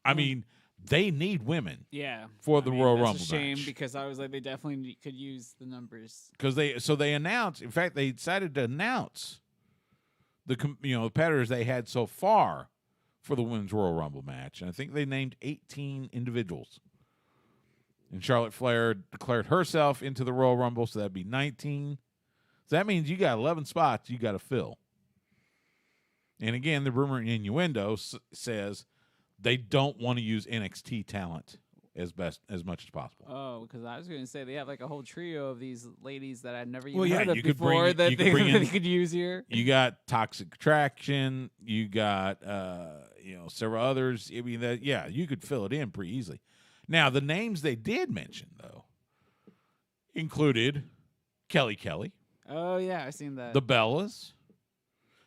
I mean, they need women. Yeah. For the Royal Rumble It's a shame match. because I was like, they definitely could use the numbers. Because they announced. In fact, they decided to announce the competitors they had so far for the Women's Royal Rumble match, and I think they named 18 individuals. And Charlotte Flair declared herself into the Royal Rumble, so that'd be 19. So that means you got 11 spots you got to fill. And again, the rumor and innuendo says they don't want to use NXT talent as much as possible. Oh, because I was going to say they have like a whole trio of these ladies that I'd never even Well, yeah, heard of you could before bring- that you could bring they in- could use here. You got Toxic Attraction. You got several others. I mean, you could fill it in pretty easily. Now, the names they did mention though included Kelly, Oh yeah, I've seen that. the Bellas,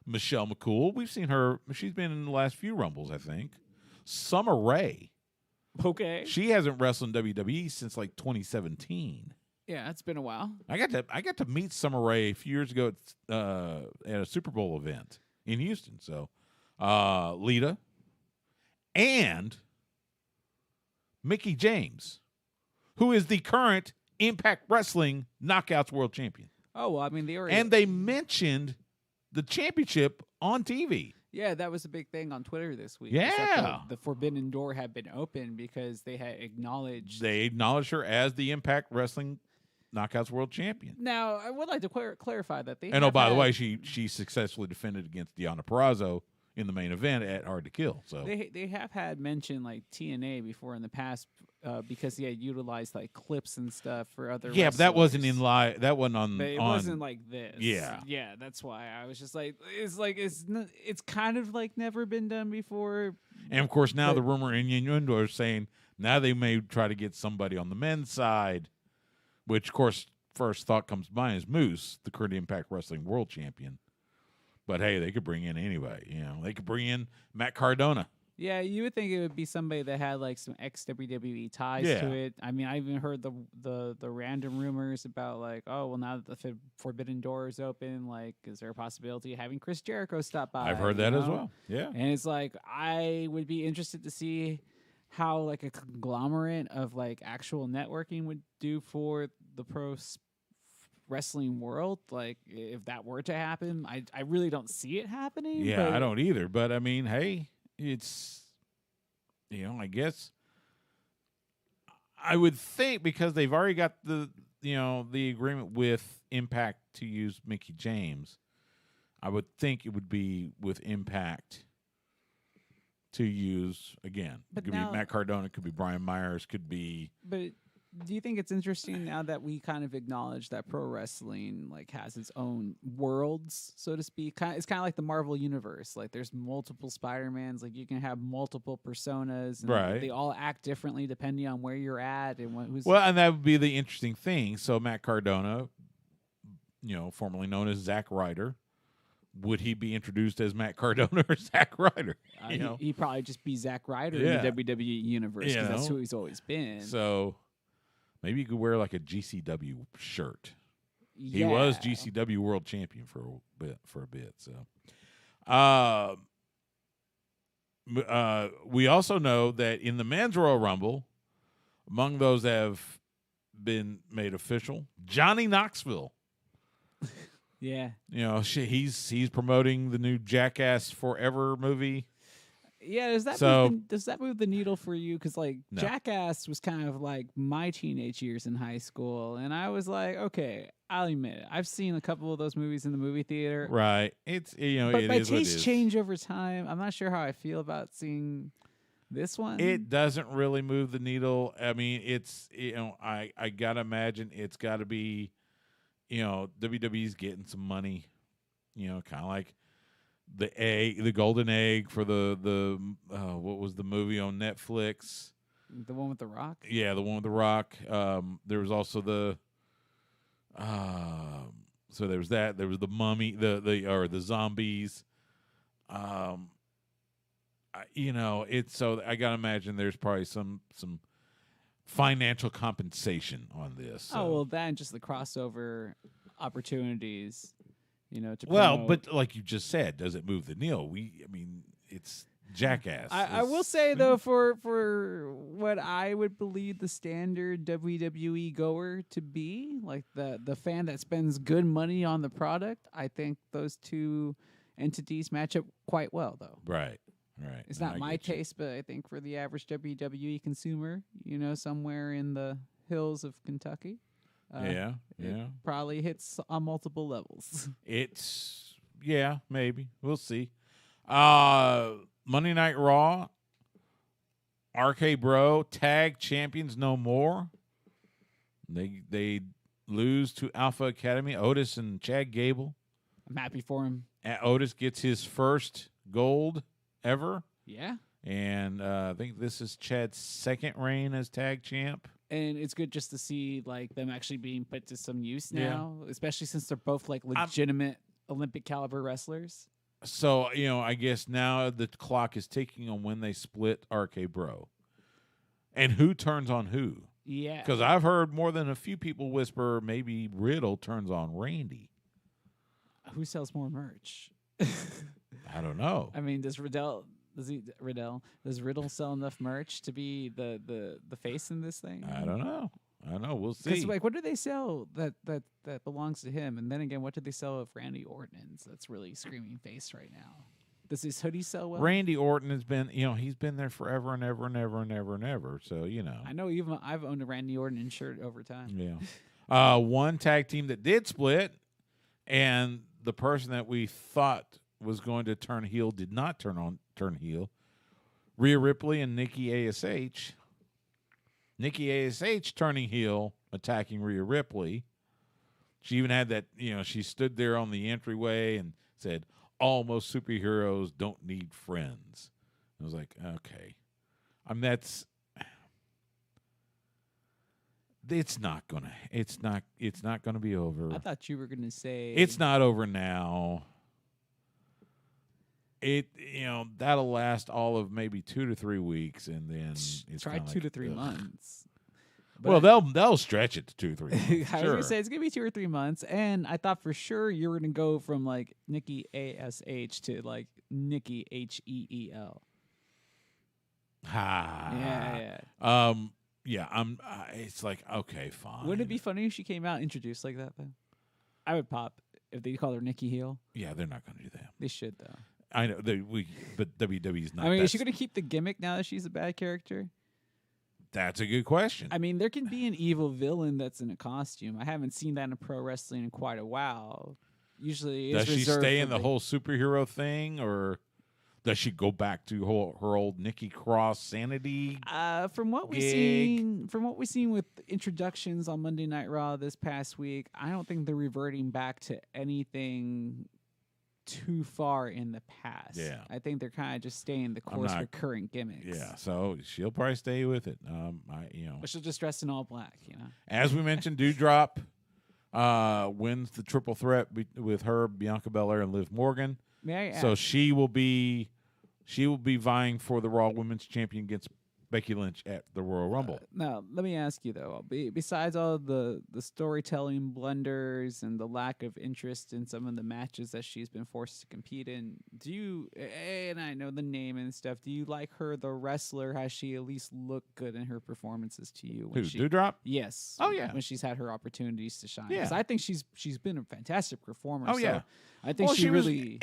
Michelle McCool. We've seen her. She's been in the last few Rumbles, I think. Summer Rae. Okay. She hasn't wrestled in WWE since like 2017. Yeah, it's been a while. I got to meet Summer Rae a few years ago at a Super Bowl event in Houston. So, Lita and Mickie James, who is the current Impact Wrestling Knockouts World Champion. Oh, well, I mean, they mentioned the championship on TV. Yeah, that was a big thing on Twitter this week. Yeah. The Forbidden Door had been open because they had acknowledged. They acknowledged her as the Impact Wrestling Knockouts World Champion. Now, I would like to clarify that they. And by the way, she successfully defended against Deonna Purrazzo in the main event at Hard to Kill. So they have had mentioned like TNA before in the past because he had utilized like clips and stuff for other. Yeah, but that wasn't in live. That wasn't on. But it wasn't like this. Yeah, yeah. That's why I was just like, it's kind of like never been done before. And of course, now the rumor in innuendo are saying now they may try to get somebody on the men's side, which of course first thought comes to mind is Moose, the current Impact Wrestling World Champion. But hey, they could bring in anybody. You know, they could bring in Matt Cardona. Yeah, you would think it would be somebody that had like some ex-WWE ties to it. I mean, I even heard the random rumors about like, oh, well, now that the Forbidden Door is open, like, is there a possibility of having Chris Jericho stop by? I've heard that as well. Yeah, and it's like I would be interested to see how like a conglomerate of like actual networking would do for the wrestling world. Like if that were to happen, I really don't see it happening. Yeah, I don't either. But I mean, hey, it's, you know, I guess I would think because they've already got the agreement with Impact to use Mickie James, I would think it would be with Impact to use again. It could be Matt Cardona, could be Brian Myers, could be. But do you think it's interesting now that we kind of acknowledge that pro wrestling like has its own worlds, so to speak? It's kind of like the Marvel universe. Like there's multiple Spider-Mans. Like you can have multiple personas, and right? They all act differently depending on where you're at and who's. Well, and that would be the interesting thing. So Matt Cardona, formerly known as Zack Ryder, would he be introduced as Matt Cardona or Zack Ryder? He'd probably just be Zack Ryder in the WWE universe because that's who he's always been. So. Maybe you could wear like a GCW shirt. Yeah. He was GCW World Champion for a bit. So, we also know that in the Men's Royal Rumble, among those that have been made official, Johnny Knoxville. Yeah, he's promoting the new Jackass Forever movie. Yeah, does that move the needle for you? Because like no. Jackass was kind of like my teenage years in high school, and I was like, okay, I'll admit it. I've seen a couple of those movies in the movie theater. Right. It's but my tastes change over time. I'm not sure how I feel about seeing this one. It doesn't really move the needle. I mean, it's I gotta imagine it's got to be, WWE's getting some money, kind of like. The golden egg for the what was the movie on Netflix? The one with The Rock? Yeah, the one with The Rock. There was also the so there was that. There was the Mummy, the zombies. It's so I gotta imagine there's probably some financial compensation on this. So. Oh well, that and just the crossover opportunities. To promote. But like you just said, does it move the needle? It's Jackass. I will say though, for what I would believe the standard WWE goer to be, like the fan that spends good money on the product, I think those two entities match up quite well, though. Right. It's not my taste, but I think for the average WWE consumer, somewhere in the hills of Kentucky. It probably hits on multiple levels. Maybe. We'll see. Monday Night Raw, RK Bro, tag champions no more. They lose to Alpha Academy, Otis and Chad Gable. I'm happy for him. Otis gets his first gold ever. Yeah. And I think this is Chad's second reign as tag champ. And it's good just to see like them actually being put to some use now, especially since they're both like legitimate Olympic caliber wrestlers. So, I guess now the clock is ticking on when they split RK Bro. And who turns on who? Yeah. Because I've heard more than a few people whisper maybe Riddle turns on Randy. Who sells more merch? I don't know. I mean, does Riddle sell enough merch to be the face in this thing? I don't know. We'll see. Because what do they sell that belongs to him? And then again, what did they sell of Randy Orton's? That's really screaming face right now. Does his hoodie sell well? Randy Orton has been, he's been there forever and ever and ever and ever and ever. So, I know even I've owned a Randy Orton shirt over time. Yeah. One tag team that did split, and the person that we thought was going to turn heel did not turn heel. Rhea Ripley and Nikki Ash. Nikki Ash turning heel, attacking Rhea Ripley. She even had that, she stood there on the entryway and said, "Almost superheroes don't need friends." I was like, okay. It's not gonna be over. I thought you were gonna say it's not over now. That'll last all of maybe 2 to 3 weeks, and then it's try 2 to 3 months. But well, they'll stretch it to 2 or 3 months. I was gonna say it's gonna be 2 or 3 months, and I thought for sure you were gonna go from like Nikki Ash to like Nikki Heel. Yeah. It's like, okay, fine. Wouldn't it be funny if she came out introduced like that though? I would pop if they called her Nikki Heel. Yeah, they're not gonna do that. They should though. I know but WWE's not. I mean, is she gonna keep the gimmick now that she's a bad character? That's a good question. I mean, there can be an evil villain that's in a costume. I haven't seen that in pro wrestling in quite a while. Usually, does she stay in the whole superhero thing, or does she go back to her old Nikki Cross sanity? From what we've seen with introductions on Monday Night Raw this past week, I don't think they're reverting back to anything too far in the past. Yeah. I think they're kind of just staying the course for current gimmicks. Yeah, so she'll probably stay with it. But she'll just dress in all black, As we mentioned, Doudrop wins the triple threat with her, Bianca Belair, and Liv Morgan. May I ask? So she will be vying for the Raw Women's Champion against Becky Lynch at the Royal Rumble. Now, let me ask you, though, besides all the storytelling blunders and the lack of interest in some of the matches that she's been forced to compete in, and I know the name and stuff, do you like her, the wrestler? Has she at least looked good in her performances to you? Doudrop? Yes. Oh, yeah. When she's had her opportunities to shine. Yeah. Because I think she's been a fantastic performer. Oh, yeah. I think she really...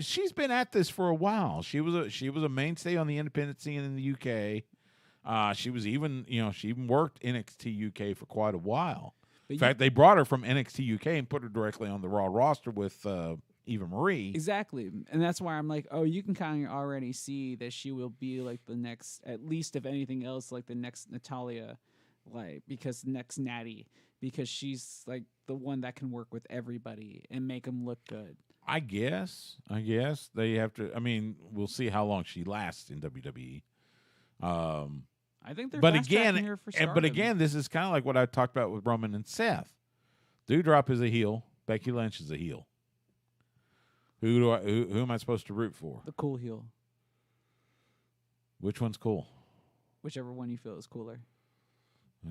She's been at this for a while. She was a mainstay on the independent scene in the UK. She was even, she even worked NXT UK for quite a while. In fact, they brought her from NXT UK and put her directly on the Raw roster with Eva Marie. Exactly. And that's why I'm like, oh, you can kind of already see that she will be like the next, at least if anything else, like the next Natalya, because next Natty, because she's like the one that can work with everybody and make them look good. I guess they have to. I mean, we'll see how long she lasts in WWE. I think they're but her for stardom. But again, this is kind of like what I talked about with Roman and Seth. Doudrop is a heel. Becky Lynch is a heel. Who am I supposed to root for? The cool heel. Which one's cool? Whichever one you feel is cooler.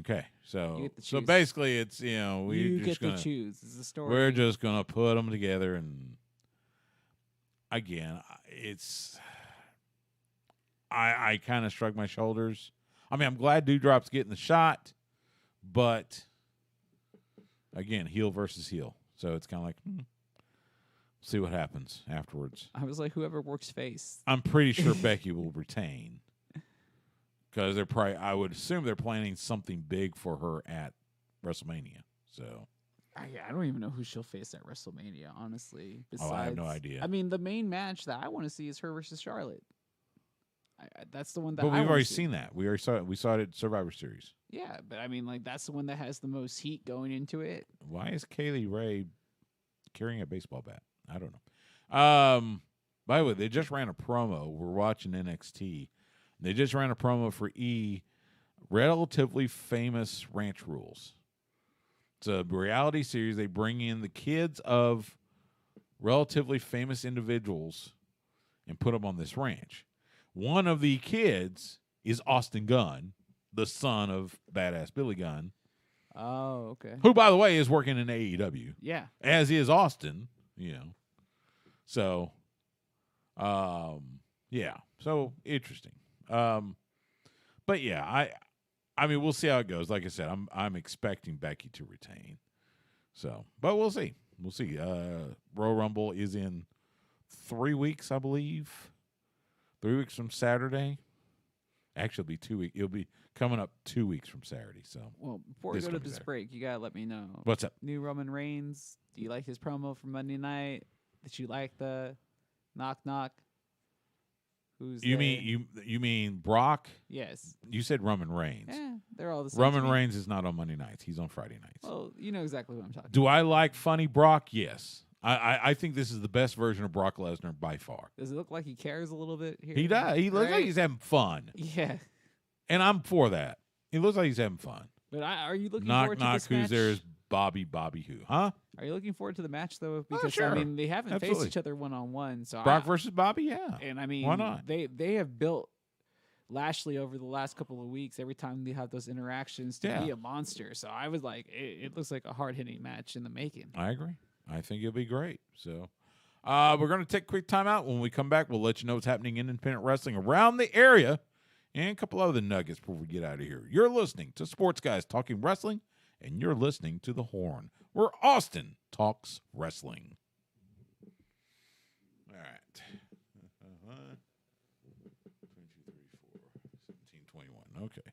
Okay, so choose. Basically, it's you get to choose. It's a story. We're just gonna put them together, and again, it's I kind of shrug my shoulders. I mean, I'm glad Doudrop's getting the shot, but again, heel versus heel, so it's kind of like see what happens afterwards. I was like, whoever works face. I'm pretty sure Becky will retain. Because I would assume they're planning something big for her at WrestleMania. So, I don't even know who she'll face at WrestleMania. Honestly, besides, I have no idea. I mean, the main match that I want to see is her versus Charlotte. That's the one that. But we've already seen that. We already saw it. We saw it at Survivor Series. Yeah, but I mean, like that's the one that has the most heat going into it. Why is Kaylee Ray carrying a baseball bat? I don't know. By the way, they just ran a promo. We're watching NXT. They just ran a promo for Relatively Famous Ranch Rules. It's a reality series. They bring in the kids of relatively famous individuals and put them on this ranch. One of the kids is Austin Gunn, the son of Badass Billy Gunn. Oh, okay. Who, by the way, is working in AEW. Yeah. As is Austin, So, yeah. So, interesting. But, yeah, I mean, we'll see how it goes. Like I said, I'm expecting Becky to retain. So, but we'll see. We'll see. Royal Rumble is in 3 weeks, I believe. 3 weeks from Saturday. Actually, it'll be 2 weeks. It'll be coming up 2 weeks from Saturday. So, well, before we go to this break, you gotta let me know. What's up? New Roman Reigns. Do you like his promo from Monday night? Did you like the knock knock? Who's you there? mean you mean Brock? Yes. You said Roman Reigns. Yeah, they're all the same. Roman Reigns is not on Monday nights. He's on Friday nights. Well, you know exactly what I'm talking Do about. I like funny Brock? Yes. I think this is the best version of Brock Lesnar by far. Does it look like he cares a little bit here? He does. He looks like he's having fun. Yeah. And I'm for that. He looks like he's having fun. But are you looking Knock, forward knock, to this who's match? there is Bobby who? Huh? Are you looking forward to the match, though? Because, sure. I mean, they haven't Absolutely. faced each other one-on-one. So Brock versus Bobby? Yeah. And, I mean, why not? They have built Lashley over the last couple of weeks. Every time they have those interactions to be a monster. So I was like, it looks like a hard-hitting match in the making. I agree. I think it'll be great. So we're going to take a quick time out. When we come back, we'll let you know what's happening in independent wrestling around the area and a couple other nuggets before we get out of here. You're listening to Sports Guys Talking Wrestling, and you're listening to The Horn, where Austin talks wrestling. All right. 22, 3, 4, 17, 21. Okay.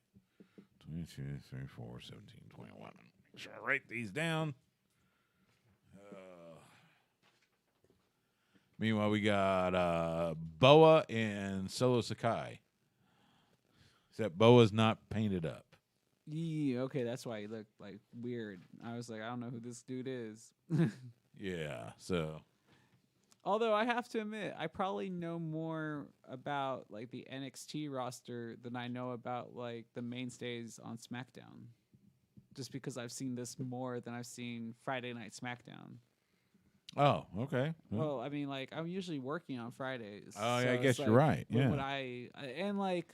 22, 3, 4, 17, 21. Make sure I write these down. Meanwhile, we got Boa and Solo Sakai. Except Boa's not painted up. Yeah, okay, that's why he looked like weird. I was like, I don't know who this dude is. Yeah, so. Although I have to admit, I probably know more about like the NXT roster than I know about like the mainstays on SmackDown. Just because I've seen this more than I've seen Friday Night SmackDown. Oh, okay. Well, I mean, like I'm usually working on Fridays. Oh, so yeah, I guess like, you're right. Would Yeah. And like,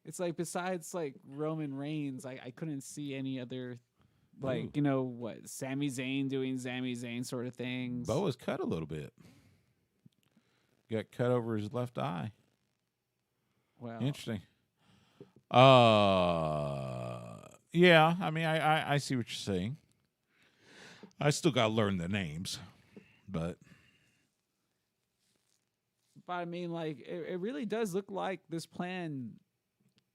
it's like besides like Roman Reigns, I couldn't see any other, like what Sami Zayn doing Sami Zayn sort of things. Boa's cut a little bit. Got cut over his left eye. Well, Interesting. Yeah. I mean, I see what you're saying. I still got to learn the names, but I mean, like it really does look like this plan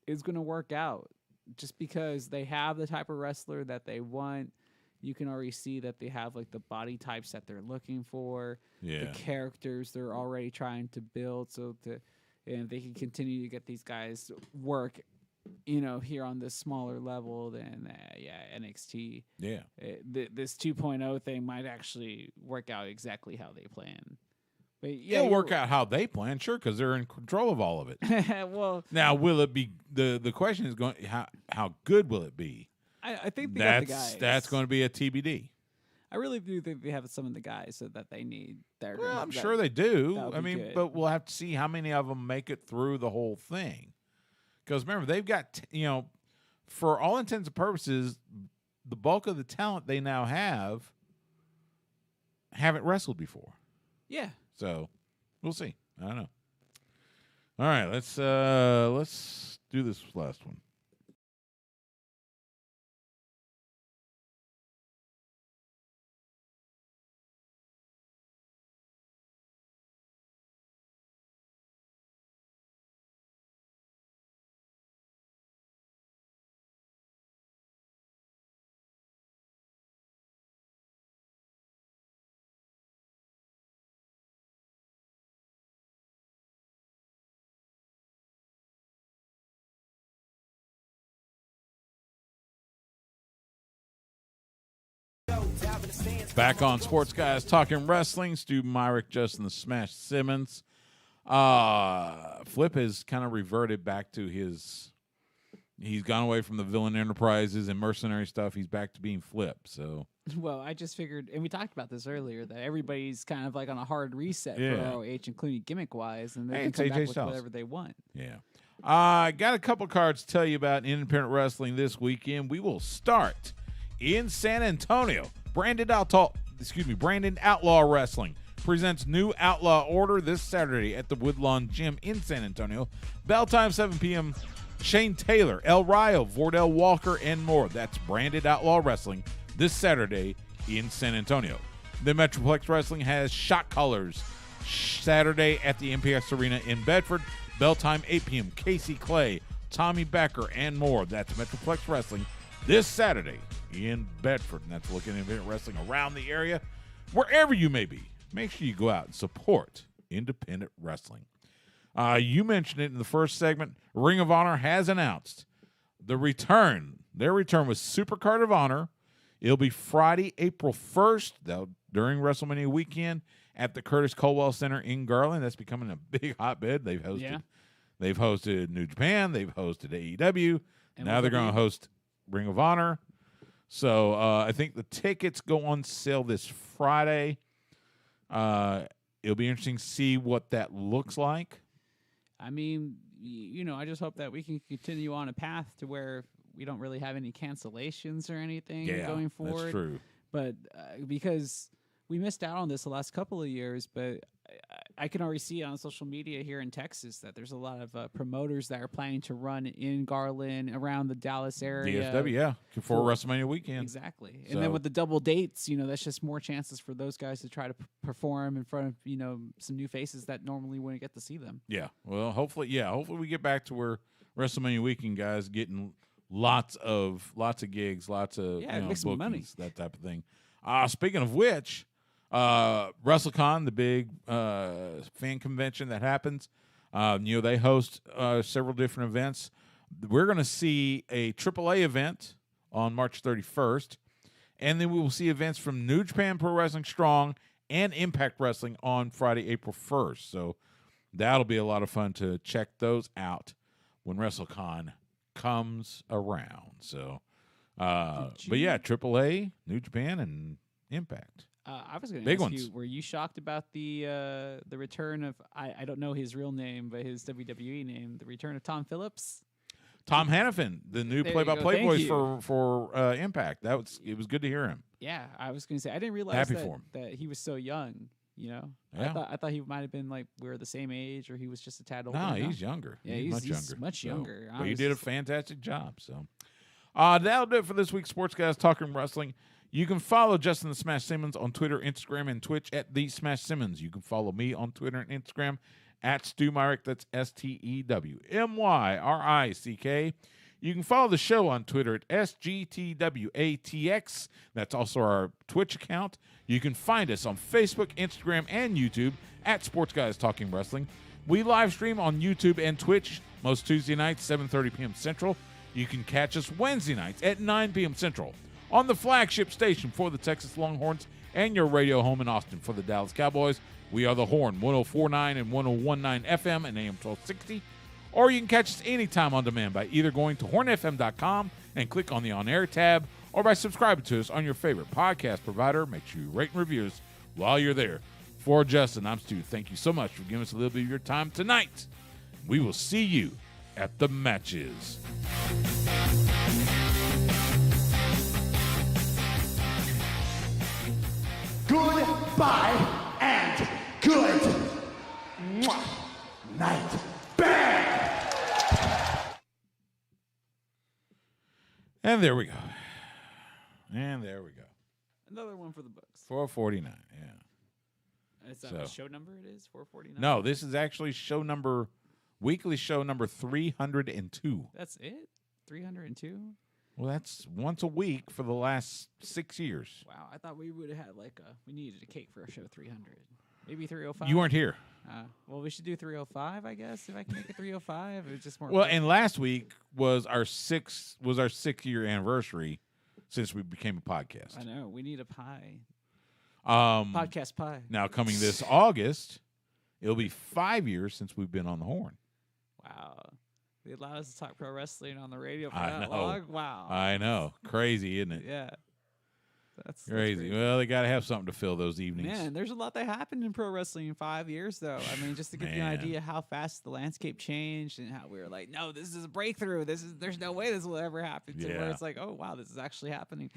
is going to work out, just because they have the type of wrestler that they want. You can already see that they have like the body types that they're looking for, the characters they're already trying to build, and they can continue to get these guys work, here on this smaller level than NXT. Yeah. This 2.0 thing might actually work out exactly how they plan. But It'll work out how they plan, sure, because they're in control of all of it. Well, now, will it be the question is going how good will it be? I think they got the guys. That's going to be a TBD. I really do think they have some of the guys that they need. Well, I'm sure they do. I mean, good. but we'll have to see how many of them make it through the whole thing. Because remember, they've got for all intents and purposes, the bulk of the talent they now haven't wrestled before. Yeah. So we'll see. I don't know. All right, let's do this last one. Back on Sports Guys Talking Wrestling, Stu Myrick, Justin the Smash Simmons. Flip has kind of reverted back to his He's gone away from the villain enterprises and mercenary stuff. He's back to being Flip. So, well, I just figured, and we talked about this earlier, that everybody's kind of like on a hard reset Yeah. for ROH, including gimmick-wise, and they Hey, can come it's AJ back with Styles. whatever they want. yeah. I got a couple cards to tell you about independent wrestling this weekend. We will start in San Antonio. Brandon Outlaw Wrestling presents New Outlaw Order this Saturday at the Woodlawn Gym in San Antonio. Bell time 7 p.m. Shane Taylor, El Rayo, Vordell Walker, and more. That's Branded Outlaw Wrestling this Saturday in San Antonio. The Metroplex Wrestling has Shot Callers Saturday at the MPX Arena in Bedford. Bell time 8 p.m. Casey Clay, Tommy Becker, and more. That's Metroplex Wrestling this Saturday in Bedford. And that's looking at independent wrestling around the area. Wherever you may be, make sure you go out and support independent wrestling. You mentioned it in the first segment. Ring of Honor has announced their return was Supercard of Honor. It'll be Friday, April 1st, during WrestleMania weekend at the Curtis Colwell Center in Garland. That's becoming a big hotbed. They've hosted New Japan. They've hosted AEW. And now they're going to host Ring of Honor. So I think the tickets go on sale this Friday. It'll be interesting to see what that looks like. I mean, I just hope that we can continue on a path to where we don't really have any cancellations or anything going forward. That's true. But because we missed out on this the last couple of years, but I can already see on social media here in Texas that there's a lot of promoters that are planning to run in Garland, around the Dallas area. DFW, for WrestleMania weekend. Exactly. So- And then with the double dates, that's just more chances for those guys to try to perform in front of, some new faces that normally wouldn't get to see them. Yeah. Well, hopefully we get back to where WrestleMania weekend guys getting lots of gigs, lots of make some money. bookings, that type of thing. Speaking of which, WrestleCon, the big fan convention that happens, they host several different events. We're going to see a AAA event on March 31st, and then we will see events from New Japan Pro Wrestling Strong and Impact Wrestling on Friday, April 1st. So that'll be a lot of fun to check those out when WrestleCon comes around. So, but yeah, AAA, New Japan, and Impact. I was going to Big ask ones. you, were you shocked about the return of, I don't know his real name, but his WWE name, the return of Tom Phillips? Tom Hannafin, the new There you play-by-play go. voice Thank for Impact. It was good to hear him. Yeah, I was going to say, I didn't realize Happy for him. that he was so young, Yeah. I thought he might have been like, we're the same age, or he was just a tad older. No, he's younger. Yeah, he's much younger. But he did a fantastic job. So that'll do it for this week's Sports Guys Talking Wrestling. You can follow Justin the Smash Simmons on Twitter, Instagram, and Twitch at The Smash Simmons. You can follow me on Twitter and Instagram at Stu Myrick. That's STEWMYRICK. You can follow the show on Twitter at SGTWATX. That's also our Twitch account. You can find us on Facebook, Instagram, and YouTube at Sports Guys Talking Wrestling. We live stream on YouTube and Twitch most Tuesday nights, 7:30 p.m. Central. You can catch us Wednesday nights at 9 p.m. Central on the flagship station for the Texas Longhorns and your radio home in Austin for the Dallas Cowboys. We are the Horn, 104.9 and 101.9 FM and AM 1260. Or you can catch us anytime on demand by either going to hornfm.com and click on the on-air tab, or by subscribing to us on your favorite podcast provider. Make sure you rate and review us while you're there. For Justin, I'm Stu. Thank you so much for giving us a little bit of your time tonight. We will see you at the matches. Goodbye and good night. Bang! And there we go. And there we go. Another one for the books. 449, yeah. Is that So- what show number it is? 449? No, this is actually weekly show number 302. That's it? 302? Well, that's once a week for the last 6 years. Wow, I thought we would have had we needed a cake for a show 300. Maybe 305? You weren't here. Well, we should do 305, I guess, if I can make it 305. It's just more. Well, and last week was our 6-year anniversary since we became a podcast. I know. We need a pie. Um, Podcast pie. Now, coming this August, it'll be 5 years since we've been on the Horn. Wow. They allowed us to talk pro wrestling on the radio for I that know. long. Wow. I know. Crazy, isn't it? Yeah. That's Crazy. Well, they got to have something to fill those evenings. Man, there's a lot that happened in pro wrestling in 5 years, though. I mean, just to give you an idea how fast the landscape changed and how we were like, no, this is a breakthrough. There's no way this will ever happen. To where it's like, oh, wow, this is actually happening.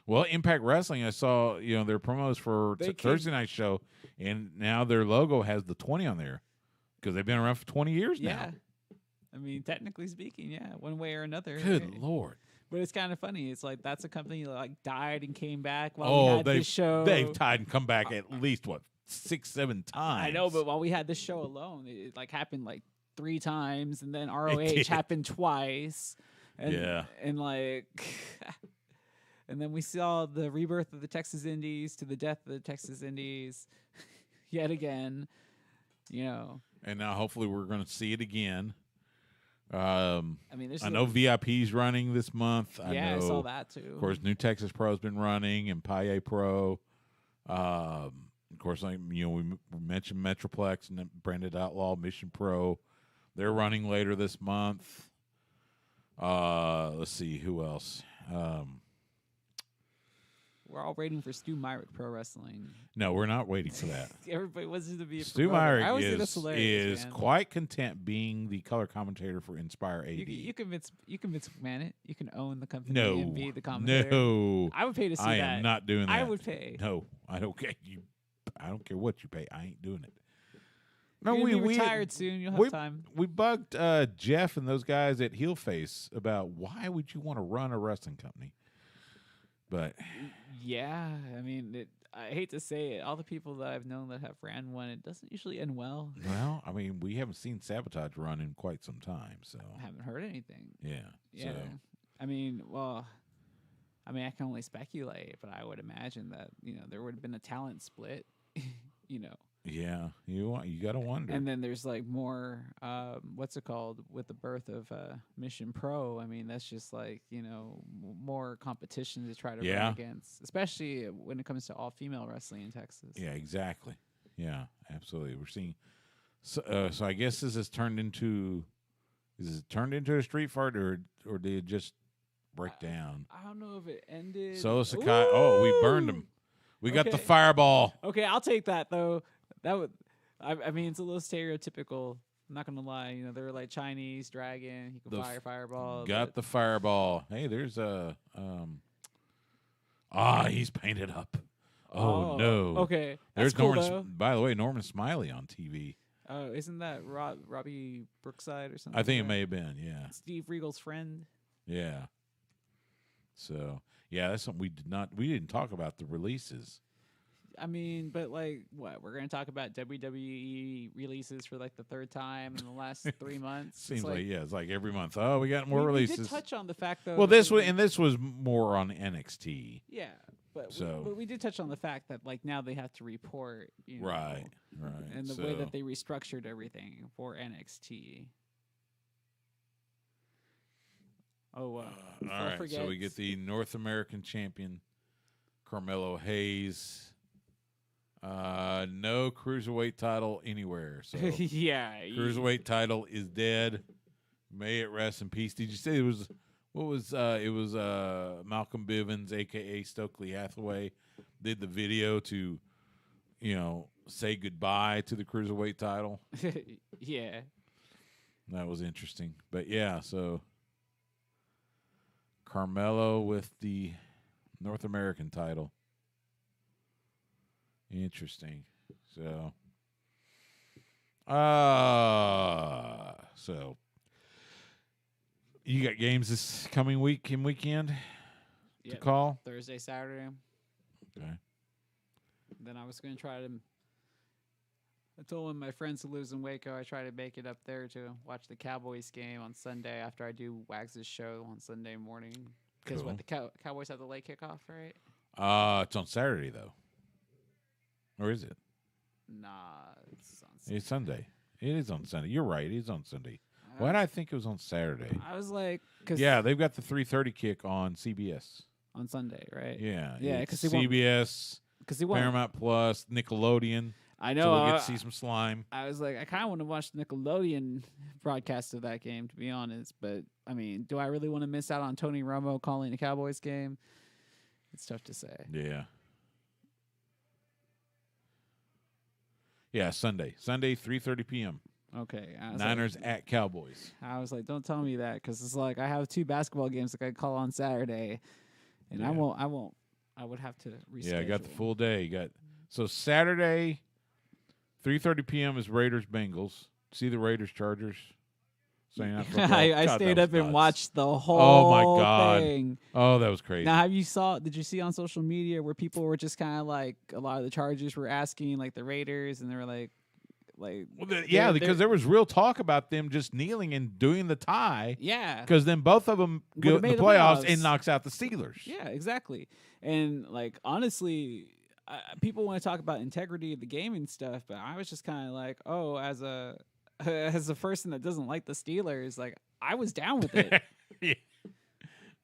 Well, Impact Wrestling, I saw, their promos for Thursday night show, and now their logo has the 20 on there because they've been around for 20 years now. I mean, technically speaking, one way or another. Good Lord. But it's kind of funny. It's like that's a company that like died and came back while we had this show. They've died and come back at least 6, 7 times. I know, but while we had this show alone, it like happened like 3 times, and then ROH happened twice. And like, and then we saw the rebirth of the Texas Indies to the death of the Texas Indies, yet again. And now hopefully we're going to see it again. I mean, I know VIP's running this month. I saw that too. Of course, New Texas Pro's been running, and Paye Pro. Of course, we mentioned Metroplex and Branded Outlaw, Mission Pro. They're running later this month. Let's see who else. We're all waiting for Stu Myrick Pro Wrestling. No, we're not waiting for that. Everybody wants to be a Stu Myrick is quite content being the color commentator for Inspire AD. You convince McMahon it. You can own the company and be the commentator. No, I would pay to see I that. am not doing that. I would pay. No, I don't care. I don't care what you pay. I ain't doing it. No, we retired soon. You'll have time. We bugged Jeff and those guys at Heel Face about why would you want to run a wrestling company, but. Yeah, I mean, I hate to say it. All the people that I've known that have ran one, it doesn't usually end well. Well, I mean, we haven't seen Sabotage run in quite some time, so I haven't heard anything. Yeah. So. I mean, I can only speculate, but I would imagine that there would have been a talent split. Yeah, you got to wonder. And then there's like more, what's it called, with the birth of Mission Pro. I mean, that's just like, more competition to try to run against, especially when it comes to all-female wrestling in Texas. Yeah, exactly. Yeah, absolutely. We're seeing. So I guess this has turned into, is it turned into a street fight or did it just break down? I don't know if it ended. Solo Sakai. Oh, we burned him. We got the fireball. Okay, I'll take that though. That would, I mean, it's a little stereotypical. I'm not gonna lie. They're like Chinese dragon. He can fire fireball. Got the fireball. Hey, there's a he's painted up. Oh no. Okay, there's cool, Norman. though. By the way, Norman Smiley on TV. Oh, isn't that Robbie Brookside or something? I think it may have been. Yeah. Steve Regal's friend. Yeah. So that's something we didn't talk about the releases. I mean, but like, what? We're going to talk about WWE releases for like the 3rd time in the last 3 months. Seems like it's like every month. Oh, we got more releases. We did touch on the fact though. Well, this was more on NXT. Yeah, but we did touch on the fact that like now they have to report. Right. And the way that they restructured everything for NXT. Oh, all right. So we get the North American champion, Carmelo Hayes. No cruiserweight title anywhere. So cruiserweight title is dead. May it rest in peace. Did you say it was Malcolm Bivens, aka Stokely Hathaway, did the video to, say goodbye to the cruiserweight title? Yeah, that was interesting. But yeah, so Carmelo with the North American title. Interesting. So you got games this coming weekend to call? Thursday, Saturday. Okay. Then I was going to try to. I told one of my friends who lives in Waco, I try to make it up there to watch the Cowboys game on Sunday after I do Wags' show on Sunday morning. Because Cool. the Cowboys have the late kickoff, right? It's on Saturday though. Or is it? Nah, it's on Sunday. It's Sunday. It is on Sunday. You're right. It is on Sunday. Why did I think it was on Saturday? I was like, they've got the 3:30 kick on CBS on Sunday, right? Yeah, Yeah, because CBS, Paramount Plus, Nickelodeon. I know. So we'll get to see some slime. I was like, I kind of want to watch the Nickelodeon broadcast of that game, to be honest. But, I mean, do I really want to miss out on Tony Romo calling a Cowboys game? It's tough to say. Yeah. Yeah, Sunday, 3:30 p.m. Okay. Niners at Cowboys. I was like, don't tell me that, because it's like I have 2 basketball games that I call on Saturday, and I would have to reschedule. Yeah, I got the full day. So Saturday, 3:30 p.m. is Raiders Bengals. See the Raiders Chargers. I stayed up and watched the whole oh my God. thing. Oh, that was crazy. Now, did you see on social media where people were just kind of like, a lot of the Chargers were asking like the Raiders, and they were like, because there was real talk about them just kneeling and doing the tie. Yeah. Because then both of them go in the playoffs and knocks out the Steelers. Yeah, exactly. And like, honestly, people want to talk about integrity of the game and stuff, but I was just kind of like, oh, as a person that doesn't like the Steelers, like, I was down with it. Yeah.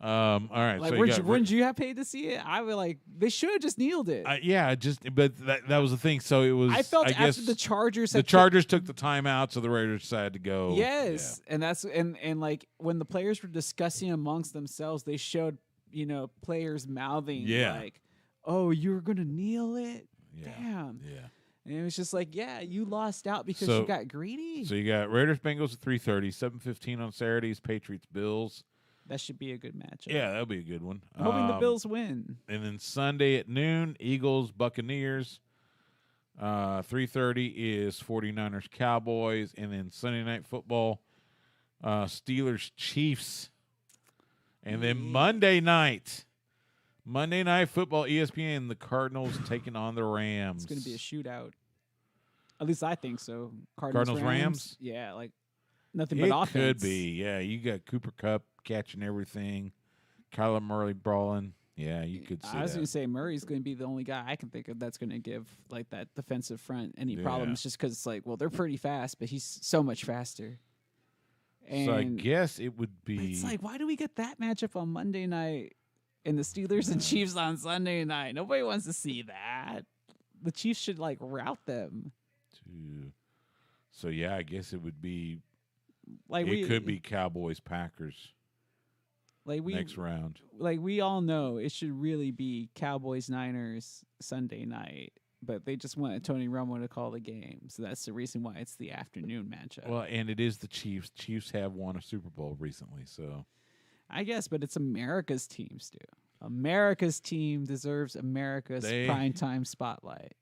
All right. Like, so wouldn't you have paid to see it? I would like, they should have just kneeled it. But that was the thing. So it was. I felt I guess after the Chargers took the timeout, so the Raiders decided to go. Yes, yeah. And that's and like when the players were discussing amongst themselves, they showed players mouthing like, "Oh, you were gonna kneel it? Yeah. Damn." Yeah. And it was just like, yeah, you lost out because you got greedy. So you got Raiders Bengals at 3:30, 7:15 on Saturdays, Patriots Bills. That should be a good matchup. Yeah, that'll be a good one. I'm hoping the Bills win. And then Sunday at noon, Eagles Buccaneers. 3:30 is 49ers Cowboys, and then Sunday Night Football, Steelers Chiefs. And then Monday night football, ESPN, the Cardinals taking on the Rams. It's going to be a shootout. At least I think so. Cardinals Rams? Yeah, like nothing but offense. It could be. Yeah, you got Cooper Kupp catching everything. Kyler Murray brawling. Yeah, you could see I was going to say Murray's going to be the only guy I can think of that's going to give like that defensive front any problems, just because it's like, well, they're pretty fast, but he's so much faster. And so I guess it would be. It's like, why do we get that matchup on Monday night and the Steelers and Chiefs on Sunday night? Nobody wants to see that. The Chiefs should like rout them. So yeah, I guess it would be. Like it could be Cowboys Packers. Like next round. Like we all know it should really be Cowboys Niners Sunday night, but they just wanted Tony Romo to call the game, so that's the reason why it's the afternoon matchup. Well, and it is the Chiefs. Chiefs have won a Super Bowl recently, so I guess, but it's America's team, Stu. America's team deserves America's primetime spotlight.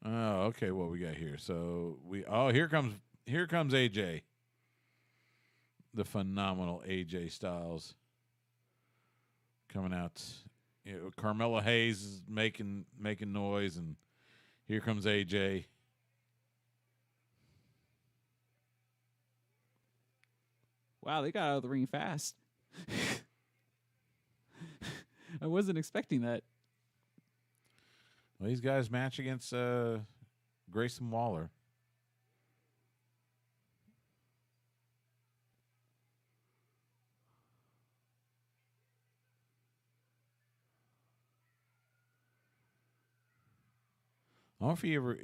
Oh, okay. What we got here? So here comes AJ, the phenomenal AJ Styles coming out. Carmelo Hayes is making noise, and here comes AJ. Wow, they got out of the ring fast. I wasn't expecting that. Well, these guys match against Grayson Waller. I wonder if he ever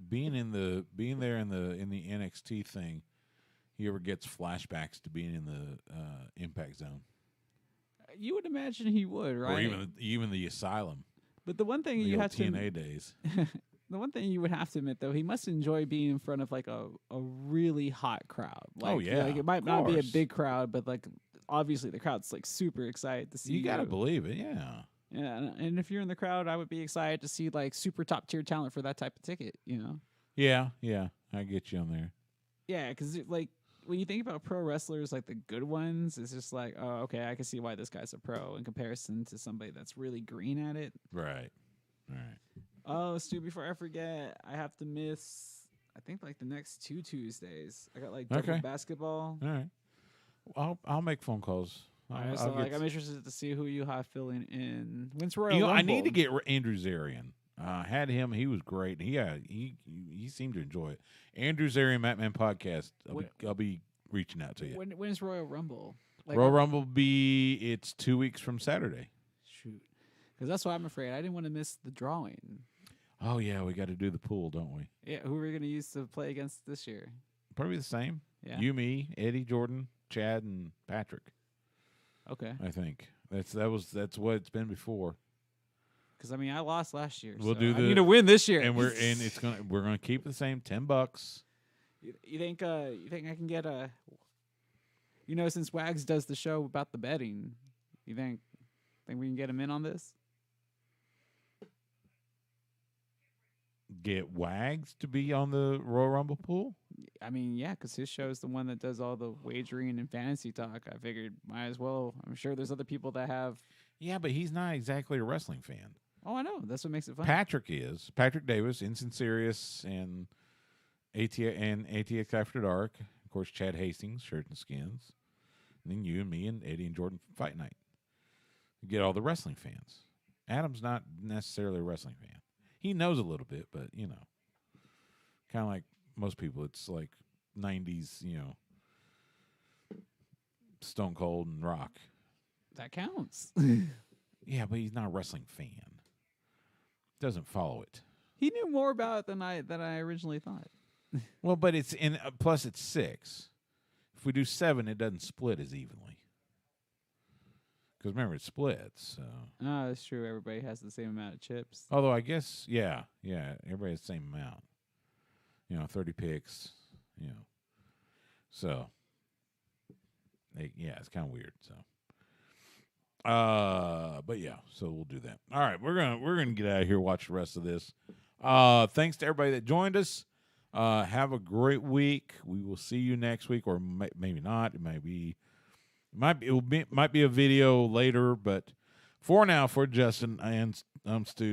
being there in the NXT thing, he ever gets flashbacks to being in the Impact Zone. You would imagine he would, right? Or even the Asylum. But the one thing you have to TNA days. The one thing you would have to admit, though, he must enjoy being in front of like a really hot crowd. Like, like it might not be a big crowd, but like obviously the crowd's like super excited to see you. You gotta believe it, yeah. Yeah, and if you're in the crowd, I would be excited to see like super top tier talent for that type of ticket. Yeah, I get you on there. Yeah, because like when you think about pro wrestlers, like the good ones, it's just like, oh, okay, I can see why this guy's a pro in comparison to somebody that's really green at it. Right. All right. Oh, Stu, before I forget, I have to miss, I think, like the next 2 Tuesdays. I got like double basketball. All right. I'll make phone calls. I'm interested to see who you have filling in. When's Royal Rumble? I need to get Andrew Zarian. Had him. He was great. He seemed to enjoy it. Andrew Zarian, Matman Podcast. I'll be reaching out to you. When's Royal Rumble? Royal Rumble it's 2 weeks from Saturday. Shoot. Because that's why I'm afraid. I didn't want to miss the drawing. Oh yeah, we got to do the pool, don't we? Yeah, who are we going to use to play against this year? Probably the same. Yeah. You, me, Eddie, Jordan, Chad, and Patrick. Okay. I think that's what it's been before. Because I mean, I lost last year. We'll so do I need to win this year. and we're gonna keep the same $10. You think I can get a? Since Wags does the show about the betting, you think we can get him in on this? Get Wags to be on the Royal Rumble pool? I mean, yeah, because his show is the one that does all the wagering and fantasy talk. I figured might as well. I'm sure there's other people that have. Yeah, but he's not exactly a wrestling fan. Oh, I know. That's what makes it fun. Patrick is. Patrick Davis, Insincerious, and ATX After Dark. Of course, Chad Hastings, Shirts and Skins. And then you and me and Eddie and Jordan Fight Night. You get all the wrestling fans. Adam's not necessarily a wrestling fan. He knows a little bit, but, kind of like most people. It's like 90s, Stone Cold and Rock. That counts. Yeah, but he's not a wrestling fan. Doesn't follow it. He knew more about it than I originally thought. Well, but it's plus it's 6. If we do 7, it doesn't split as evenly. Because remember, it splits. So. No, that's true. Everybody has the same amount of chips. Although I guess, yeah, everybody has the same amount. 30 picks. So, it's kind of weird. So, but yeah, so we'll do that. All right, we're gonna get out of here. Watch the rest of this. Thanks to everybody that joined us. Have a great week. We will see you next week, or maybe not. It might be a video later, but for now, for Justin and Stu.